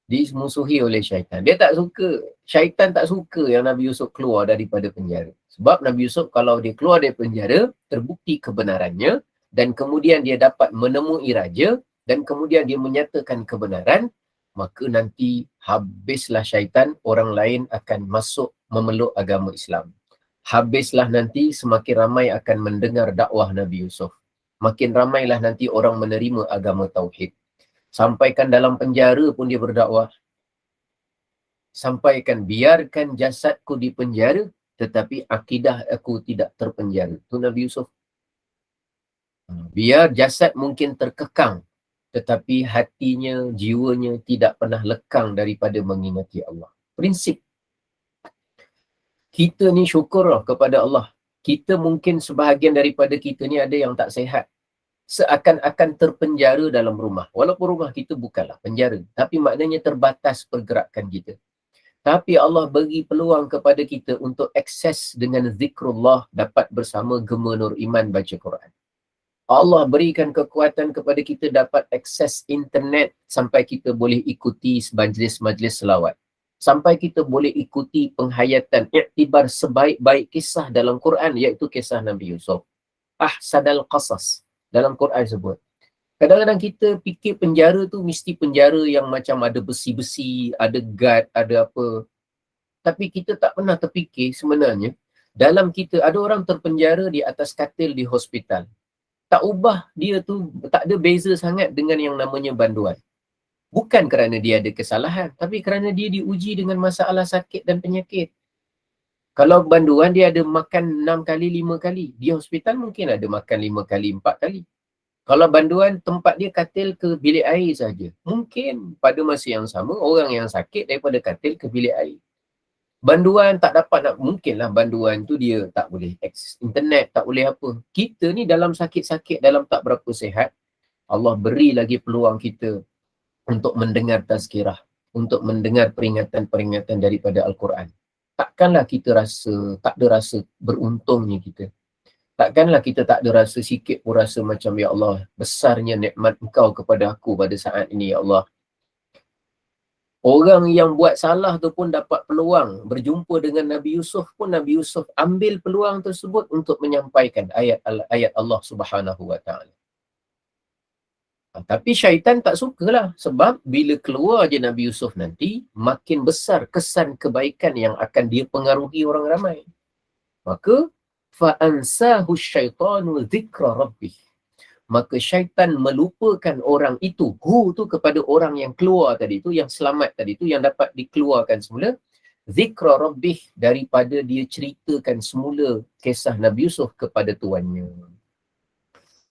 Dimusuhi oleh syaitan. Dia tak suka, syaitan tak suka yang Nabi Yusuf keluar daripada penjara. Sebab Nabi Yusuf kalau dia keluar dari penjara, terbukti kebenarannya, dan kemudian dia dapat menemui raja, dan kemudian dia menyatakan kebenaran, maka nanti habislah syaitan, orang lain akan masuk memeluk agama Islam. Habislah nanti semakin ramai akan mendengar dakwah Nabi Yusuf. Makin ramailah nanti orang menerima agama Tauhid. Sampaikan dalam penjara pun dia berdakwah. Sampaikan biarkan jasadku di penjara, tetapi akidah aku tidak terpenjara. Itu Nabi Yusuf. Biar jasad mungkin terkekang, tetapi hatinya, jiwanya tidak pernah lekang daripada mengingati Allah. Prinsip. Kita ni syukurlah kepada Allah. Kita mungkin sebahagian daripada kita ni ada yang tak sihat. Seakan-akan terpenjara dalam rumah. Walaupun rumah kita bukanlah penjara, tapi maknanya terbatas pergerakan kita. Tapi Allah bagi peluang kepada kita untuk akses dengan zikrullah, dapat bersama gema Nur Iman baca Quran. Allah berikan kekuatan kepada kita dapat akses internet sampai kita boleh ikuti majlis-majlis selawat. Sampai kita boleh ikuti penghayatan iktibar sebaik-baik kisah dalam Quran, iaitu kisah Nabi Yusuf. Ahsanal qasas. Dalam Quran sebut. Kadang-kadang kita fikir penjara tu mesti penjara yang macam ada besi-besi, ada guard, ada apa. Tapi kita tak pernah terfikir sebenarnya, dalam kita ada orang terpenjara di atas katil di hospital. Tak ubah dia tu, tak ada beza sangat dengan yang namanya banduan. Bukan kerana dia ada kesalahan, tapi kerana dia diuji dengan masalah sakit dan penyakit. Kalau banduan dia ada makan 6 kali, 5 kali. Di hospital mungkin ada makan 5 kali, 4 kali. Kalau banduan tempat dia katil ke bilik air saja. Mungkin pada masa yang sama orang yang sakit daripada katil ke bilik air. Banduan tak dapat nak, mungkinlah banduan tu dia tak boleh akses internet, tak boleh apa. Kita ni dalam sakit-sakit, dalam tak berapa sihat, Allah beri lagi peluang kita untuk mendengar tazkirah, untuk mendengar peringatan-peringatan daripada Al-Quran. Takkanlah kita rasa, tak ada rasa beruntungnya kita. Takkanlah kita tak ada rasa sikit pun rasa macam, ya Allah, besarnya nikmat Engkau kepada aku pada saat ini, ya Allah. Orang yang buat salah tu pun dapat peluang berjumpa dengan Nabi Yusuf pun, Nabi Yusuf ambil peluang tersebut untuk menyampaikan ayat Allah Subhanahu Wa Taala. Tapi syaitan tak sukalah, sebab bila keluar je Nabi Yusuf nanti, makin besar kesan kebaikan yang akan dia pengaruhi orang ramai. Maka fa'ansahu syaitanu dzikra rabbih. Maka syaitan melupakan orang itu, tu kepada orang yang keluar tadi tu, yang selamat tadi tu, yang dapat dikeluarkan semula, zikra rabbih, daripada dia ceritakan semula kisah Nabi Yusuf kepada tuannya.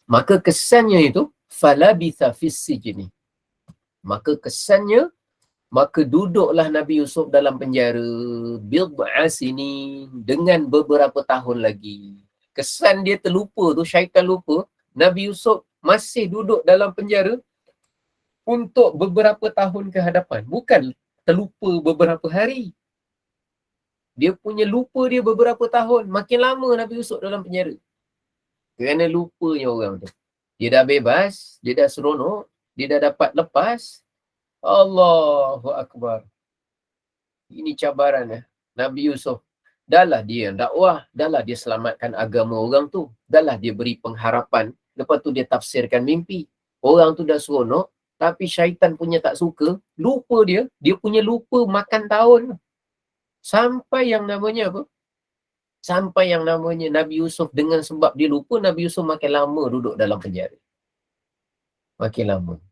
Maka kesannya itu, falabitha fis sijni. Maka kesannya, maka duduklah Nabi Yusuf dalam penjara bid'a sinin, dengan beberapa tahun lagi. Kesan dia terlupa tu, syaitan lupa, Nabi Yusuf masih duduk dalam penjara untuk beberapa tahun ke hadapan. Bukan terlupa beberapa hari. Dia punya lupa dia beberapa tahun. Makin lama Nabi Yusuf dalam penjara. Kerana lupanya orang tu. Dia dah bebas, dia dah seronok, dia dah dapat lepas. Allahu Akbar. Ini cabaran Nabi Yusuf. Dahlah dia dakwah, dahlah dia selamatkan agama orang tu, dahlah dia beri pengharapan, lepas tu dia tafsirkan mimpi. Orang tu dah seronok, tapi syaitan punya tak suka, lupa dia punya lupa makan tahun. Sampai yang namanya apa? Sampai yang namanya Nabi Yusuf, dengan sebab dia lupa, Nabi Yusuf makin lama duduk dalam penjara. Makin lama.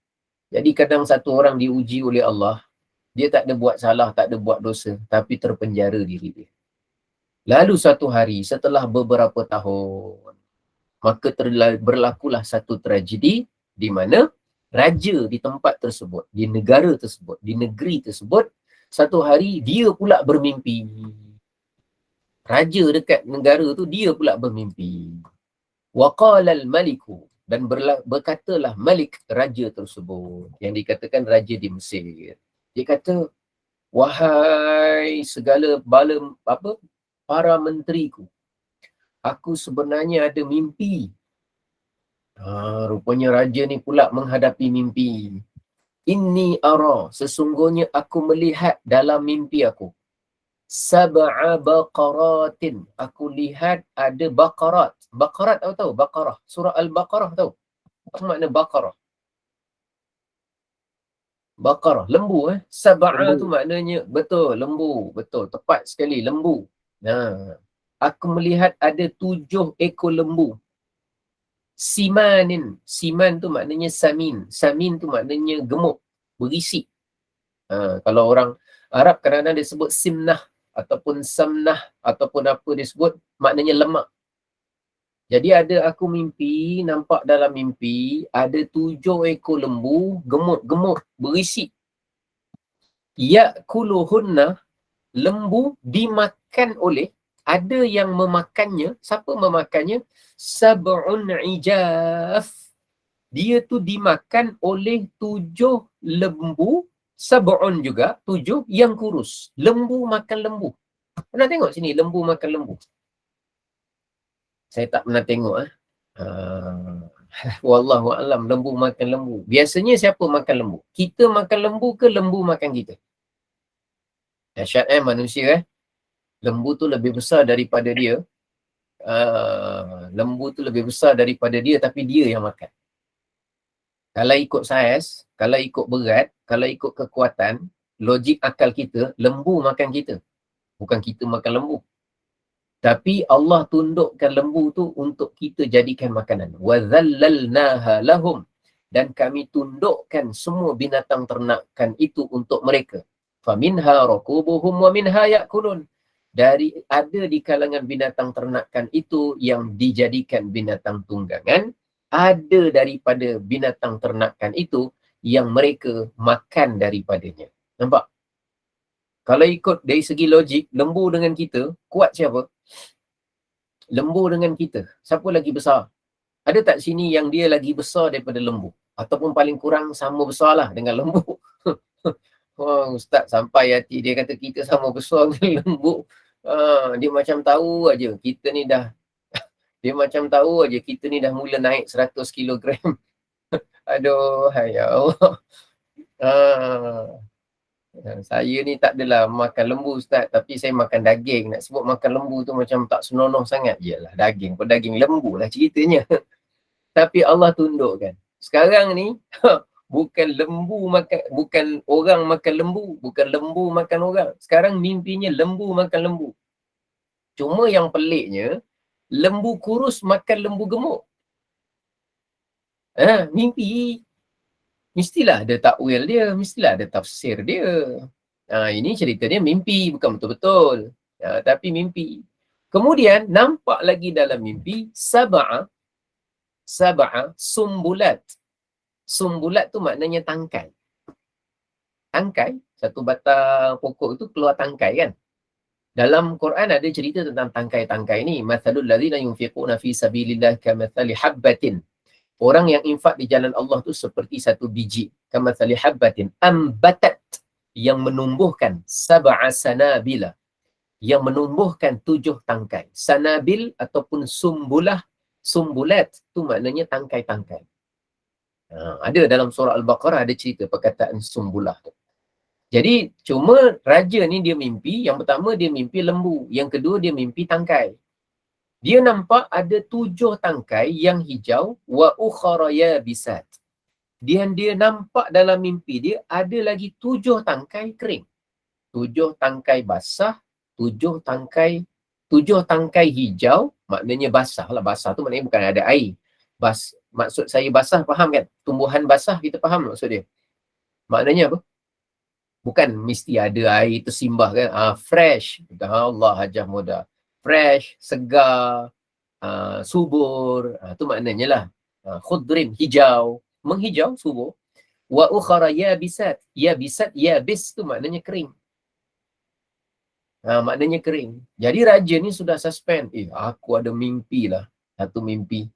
Jadi kadang satu orang diuji oleh Allah, dia tak ada buat salah, tak ada buat dosa, tapi terpenjara diri dia. Lalu satu hari, setelah beberapa tahun, Maka berlakulah satu tragedi di mana raja di tempat tersebut, di negara tersebut, di negeri tersebut, satu hari dia pula bermimpi. Raja dekat negara tu dia pula bermimpi. Waqala al-maliku, dan berkatalah Malik, raja tersebut, yang dikatakan raja di Mesir. Dia kata, wahai segala para menteriku, aku sebenarnya ada mimpi. Rupanya raja ni pula menghadapi mimpi. Inni ara, sesungguhnya aku melihat dalam mimpi aku, sab'a baqaratin, aku lihat ada baqarat. Baqarat tahu? Baqarah. Surah Al-Baqarah tahu? Apa makna baqarah? Baqarah, lembu Sab'a tu maknanya, betul, lembu. Betul, tepat sekali, lembu. Aku melihat ada 7 ekor lembu. Simanin, siman tu maknanya samin. Samin tu maknanya gemuk, berisi. Kalau orang Arab kadang-kadang dia sebut simnah ataupun samnah ataupun apa dia sebut, maknanya lemak. Jadi ada aku mimpi, nampak dalam mimpi ada 7 ekor lembu gemuk-gemuk, berisi. Ya'kuluhunna, lembu dimakan oleh, ada yang memakannya. Siapa memakannya? Sab'un ijaf. Dia tu dimakan oleh 7 lembu, sab'un juga, 7 yang kurus. Lembu makan lembu. Pernah tengok sini lembu makan lembu? Saya tak pernah tengok. Wallahu alam, lembu makan lembu. Biasanya siapa makan lembu? Kita makan lembu ke lembu makan kita? Dahsyat manusia Lembu tu lebih besar daripada dia. Lembu tu lebih besar daripada dia, tapi dia yang makan. Kalau ikut saiz, kalau ikut berat, kalau ikut kekuatan, logik akal kita, lembu makan kita. Bukan kita makan lembu. Tapi Allah tundukkan lembu tu untuk kita jadikan makanan. وَذَلَّلْنَاهَا لَهُمْ, dan kami tundukkan semua binatang ternakan itu untuk mereka. فَمِنْهَا رَكُوبُهُمْ وَمِنْهَا يَأْكُلُونَ, ada di kalangan binatang ternakan itu yang dijadikan binatang tunggangan, ada daripada binatang ternakan itu yang mereka makan daripadanya. Nampak? Kalau ikut dari segi logik, lembu dengan kita, kuat siapa? Lembu dengan kita. Siapa lagi besar? Ada tak sini yang dia lagi besar daripada lembu? Ataupun paling kurang sama besar lah dengan lembu. Ustaz sampai hati dia kata kita sama besar dengan lembu. Dia macam tahu aja kita ni dah dia macam tahu aja kita ni dah mula naik 100 kilogram. Aduh, ya Allah. Saya ni tak adalah makan lembu Ustaz, tapi saya makan daging. Nak sebut makan lembu tu macam tak senonoh sangat. Yalah, daging pun daging lembu lah ceritanya. Tapi Allah tundukkan. Sekarang ni bukan lembu makan, bukan orang makan lembu, bukan lembu makan orang. Sekarang mimpinya lembu makan lembu. Cuma yang peliknya, lembu kurus makan lembu gemuk. Mimpi. Mestilah ada takwil dia, mestilah ada tafsir dia. Ini cerita dia mimpi, bukan betul-betul. Tapi mimpi. Kemudian nampak lagi dalam mimpi sab'a sumbulat. Sumbulat tu maknanya tangkai. Tangkai, satu batang pokok itu keluar tangkai kan. Dalam Quran ada cerita tentang tangkai-tangkai ni. Mathalul ladzina yunfiquna fi sabilillah kamathali habbatin. Orang yang infak di jalan Allah tu seperti satu biji. Kamathali habbatin ambatat, yang menumbuhkan sab'a sanabila, yang menumbuhkan 7 tangkai. Sanabil ataupun sumbulat tu maknanya tangkai-tangkai. Ada dalam surah Al-Baqarah ada cerita perkataan sumbulah tu. Jadi cuma raja ni dia mimpi, yang pertama dia mimpi lembu, yang kedua dia mimpi tangkai. Dia nampak ada 7 tangkai yang hijau, wa ukhra yabisat. Dia nampak dalam mimpi dia ada lagi 7 tangkai kering. 7 tangkai basah, 7 tangkai hijau, maknanya basah lah. Basah tu maknanya bukan ada air. Maksud saya basah, faham kan? Tumbuhan basah kita faham maksud dia. Maknanya apa? Bukan mesti ada air tersimbah kan. Fresh. Allah hajah mudah. Fresh, segar. subur, tu maknanya lah. Khudrin, hijau, menghijau, subur. Wa ukhara yabisat. Yabisat, yabis tu maknanya kering. Maknanya kering. Jadi raja ni sudah suspend. Aku ada mimpi lah. Satu mimpi.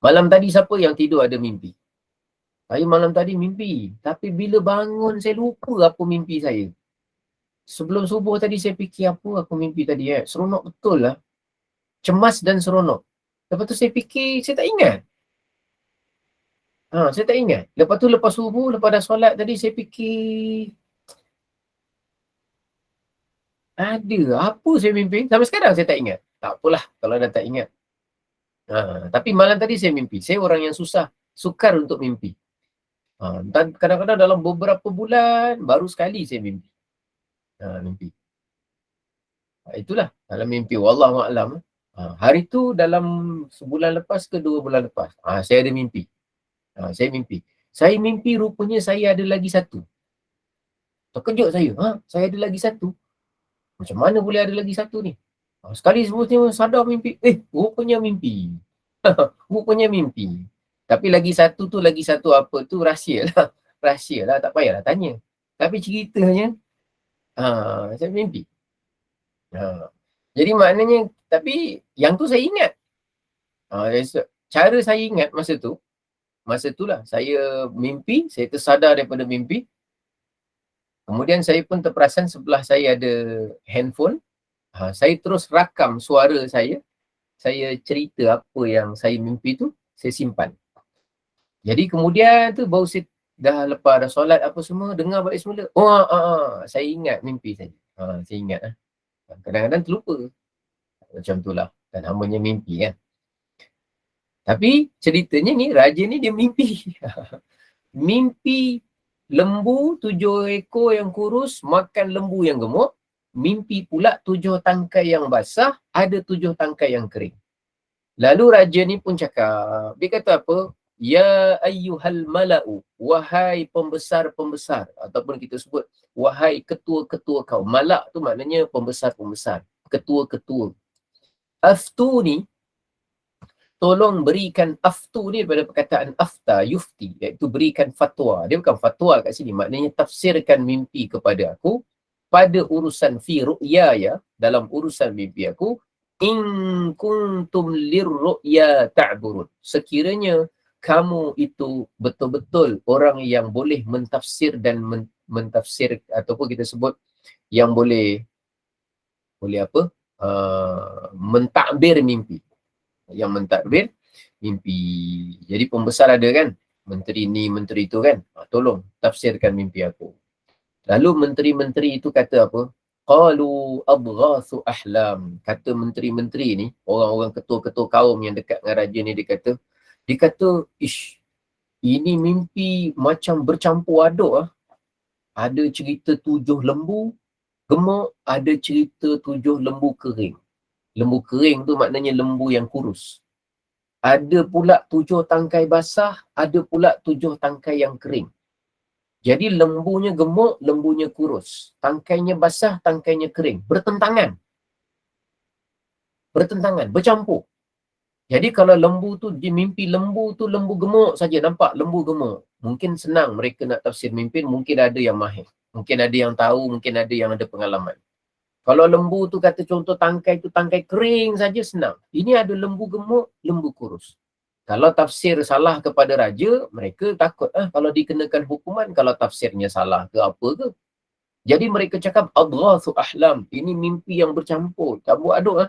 Malam tadi siapa yang tidur ada mimpi? Saya malam tadi mimpi. Tapi bila bangun saya lupa apa mimpi saya. Sebelum subuh tadi saya fikir apa aku mimpi tadi. Seronok betul lah. Cemas dan seronok. Lepas tu saya fikir, saya tak ingat. Saya tak ingat. Lepas tu lepas subuh, lepas dah solat tadi saya fikir, ada apa saya mimpi? Sampai sekarang saya tak ingat. Tak apalah kalau dah tak ingat. Tapi malam tadi saya mimpi. Saya orang yang sukar untuk mimpi. Dan kadang-kadang dalam beberapa bulan, baru sekali saya mimpi. Mimpi. Itulah dalam mimpi. Wallahualam. Hari tu dalam sebulan lepas ke 2 bulan lepas, saya ada mimpi. Saya mimpi. Saya mimpi rupanya saya ada lagi satu. Terkejut saya. Saya ada lagi satu. Macam mana boleh ada lagi satu ni? Sekali sebelumnya sadar mimpi. Rupanya mimpi. Rupanya mimpi. Tapi lagi satu apa tu rahsia lah. Rahsia lah, tak payahlah tanya. Tapi ceritanya, saya mimpi. Jadi maknanya, tapi yang tu saya ingat. Cara saya ingat masa tu lah, saya mimpi, saya tersadar daripada mimpi. Kemudian saya pun terperasan sebelah saya ada handphone. Saya terus rakam suara saya cerita apa yang saya mimpi tu, saya simpan. Jadi kemudian tu baru saya dah lepas dah solat apa semua, dengar balik semula. Saya ingat mimpi saya. Saya ingat. Kadang-kadang terlupa. Macam tu lah. Dan namanya mimpi kan. Tapi ceritanya ni, raja ni dia mimpi. Mimpi lembu 7 ekor yang kurus makan lembu yang gemuk. Mimpi pula 7 tangkai yang basah, ada 7 tangkai yang kering. Lalu raja ni pun cakap, dia kata apa? Ya ayyuhal mala'u, wahai pembesar-pembesar, ataupun kita sebut wahai ketua-ketua kaum. Malak tu maknanya pembesar-pembesar, ketua-ketua. Aftu ni, tolong berikan, aftu ni daripada perkataan afta, yufti, iaitu berikan fatwa. Dia bukan fatwa kat sini, maknanya tafsirkan mimpi kepada aku pada urusan fi ru'ya, ya, dalam urusan mimpi aku. In kuntum lirru'ya ta'burun, sekiranya kamu itu betul-betul orang yang boleh mentafsir dan mentafsir, ataupun kita sebut yang boleh apa? Mentadbir mimpi. Yang mentadbir mimpi. Jadi pembesar ada kan? Menteri ni, menteri tu kan? Tolong tafsirkan mimpi aku. Lalu menteri-menteri itu kata apa? Qalu abghathu ahlam. Kata menteri-menteri ni, orang-orang ketua-ketua kaum yang dekat dengan raja ni, dia kata, ish, ini mimpi macam bercampur aduk . Ada cerita 7 lembu gemuk, ada cerita 7 lembu kering. Lembu kering tu maknanya lembu yang kurus. Ada pula 7 tangkai basah, ada pula 7 tangkai yang kering. Jadi lembunya gemuk, lembunya kurus. Tangkainya basah, tangkainya kering. Bertentangan. Bercampur. Jadi kalau lembu tu, dia mimpi lembu tu lembu gemuk saja, nampak lembu gemuk. Mungkin senang mereka nak tafsir mimpi, mungkin ada yang mahir. Mungkin ada yang tahu, mungkin ada yang ada pengalaman. Kalau lembu tu kata contoh tangkai tu tangkai kering saja, senang. Ini ada lembu gemuk, lembu kurus. Kalau tafsir salah kepada raja, mereka takut kalau dikenakan hukuman kalau tafsirnya salah ke apa ke. Jadi mereka cakap adghathu ahlam, ini mimpi yang bercampur, campur aduk .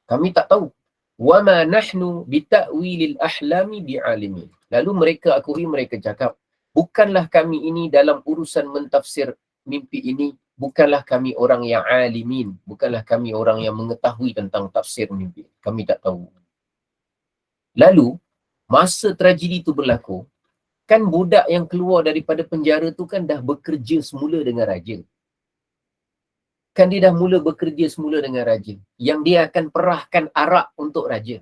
Kami tak tahu. Wa ma nahnu bita'wilil ahlami bi'alimin. Lalu mereka akui, mereka cakap, bukanlah kami ini dalam urusan mentafsir mimpi ini, bukanlah kami orang yang alimin, bukanlah kami orang yang mengetahui tentang tafsir mimpi. Kami tak tahu. Lalu, masa tragedi itu berlaku, kan budak yang keluar daripada penjara tu kan dah bekerja semula dengan raja. Kan dia dah mula bekerja semula dengan raja. Yang dia akan perahkan arak untuk raja.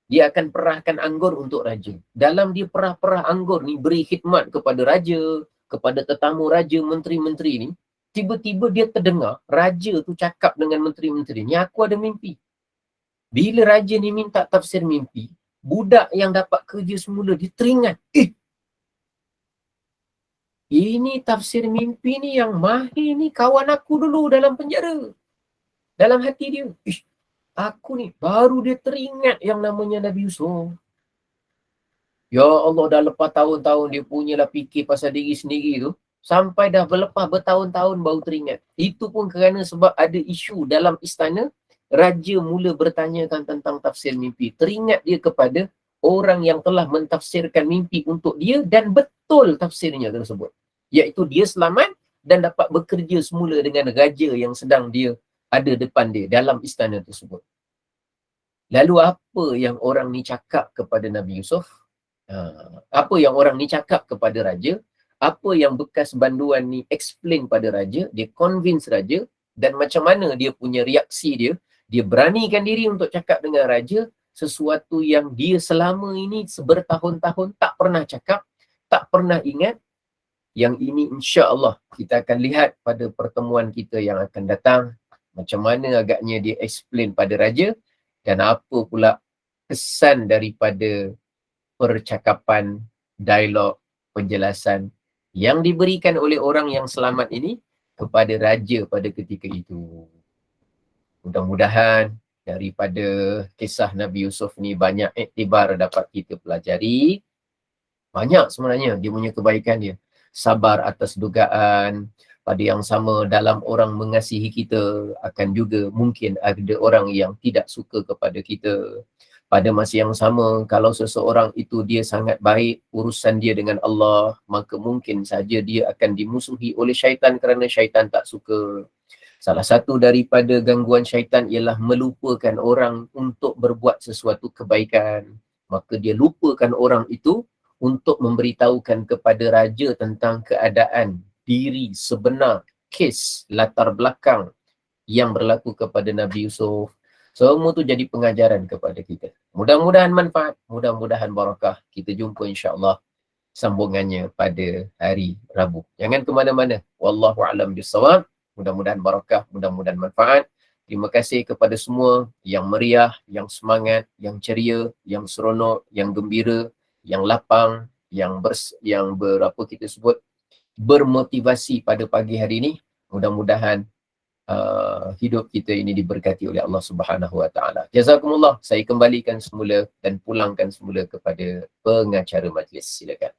Dia akan perahkan anggur untuk raja. Dalam dia perah-perah anggur ni, beri khidmat kepada raja, kepada tetamu raja, menteri-menteri ni, tiba-tiba dia terdengar raja tu cakap dengan menteri-menteri ni, aku ada mimpi. Bila raja ni minta tafsir mimpi, budak yang dapat kerja semula dia teringat, ini tafsir mimpi ni yang mahir ni kawan aku dulu dalam penjara. Dalam hati dia, aku ni baru dia teringat yang namanya Nabi Yusuf. Ya Allah, dah lepas tahun-tahun dia punyalah fikir pasal diri sendiri tu, sampai dah berlepas bertahun-tahun baru teringat. Itu pun kerana sebab ada isu dalam istana, raja mula bertanyakan tentang tafsir mimpi. Teringat dia kepada orang yang telah mentafsirkan mimpi untuk dia dan betul tafsirnya tersebut. Iaitu dia selamat dan dapat bekerja semula dengan raja yang sedang dia ada depan dia dalam istana tersebut. Lalu apa yang orang ni cakap kepada Nabi Yusuf? Apa yang orang ni cakap kepada raja? Apa yang bekas banduan ni explain pada raja? Dia convince raja, dan macam mana dia punya reaksi dia? Dia beranikan diri untuk cakap dengan raja sesuatu yang dia selama ini bertahun-tahun tak pernah cakap, tak pernah ingat. Yang ini insya-Allah kita akan lihat pada pertemuan kita yang akan datang, macam mana agaknya dia explain pada raja dan apa pula kesan daripada percakapan, dialog, penjelasan yang diberikan oleh orang yang selamat ini kepada raja pada ketika itu. Mudah-mudahan daripada kisah Nabi Yusuf ni banyak iktibar dapat kita pelajari. Banyak sebenarnya dia punya kebaikan dia. Sabar atas dugaan, pada yang sama dalam orang mengasihi kita, akan juga mungkin ada orang yang tidak suka kepada kita. Pada masa yang sama, kalau seseorang itu dia sangat baik urusan dia dengan Allah, maka mungkin saja dia akan dimusuhi oleh syaitan kerana syaitan tak suka. Salah satu daripada gangguan syaitan ialah melupakan orang untuk berbuat sesuatu kebaikan. Maka dia lupakan orang itu untuk memberitahukan kepada raja tentang keadaan diri sebenar, kes, latar belakang yang berlaku kepada Nabi Yusuf. Semua tu jadi pengajaran kepada kita. Mudah-mudahan manfaat, mudah-mudahan barakah. Kita jumpa insya-Allah sambungannya pada hari Rabu. Jangan ke mana-mana. Wallahu a'lam bissawab. Mudah-mudahan barakah, mudah-mudahan manfaat. Terima kasih kepada semua yang meriah, yang semangat, yang ceria, yang seronok, yang gembira, yang lapang, yang berapa kita sebut, bermotivasi pada pagi hari ini. Mudah-mudahan hidup kita ini diberkati oleh Allah Subhanahu Wa Taala. Jazakumullah. Saya kembalikan semula dan pulangkan semula kepada pengacara majlis. Silakan.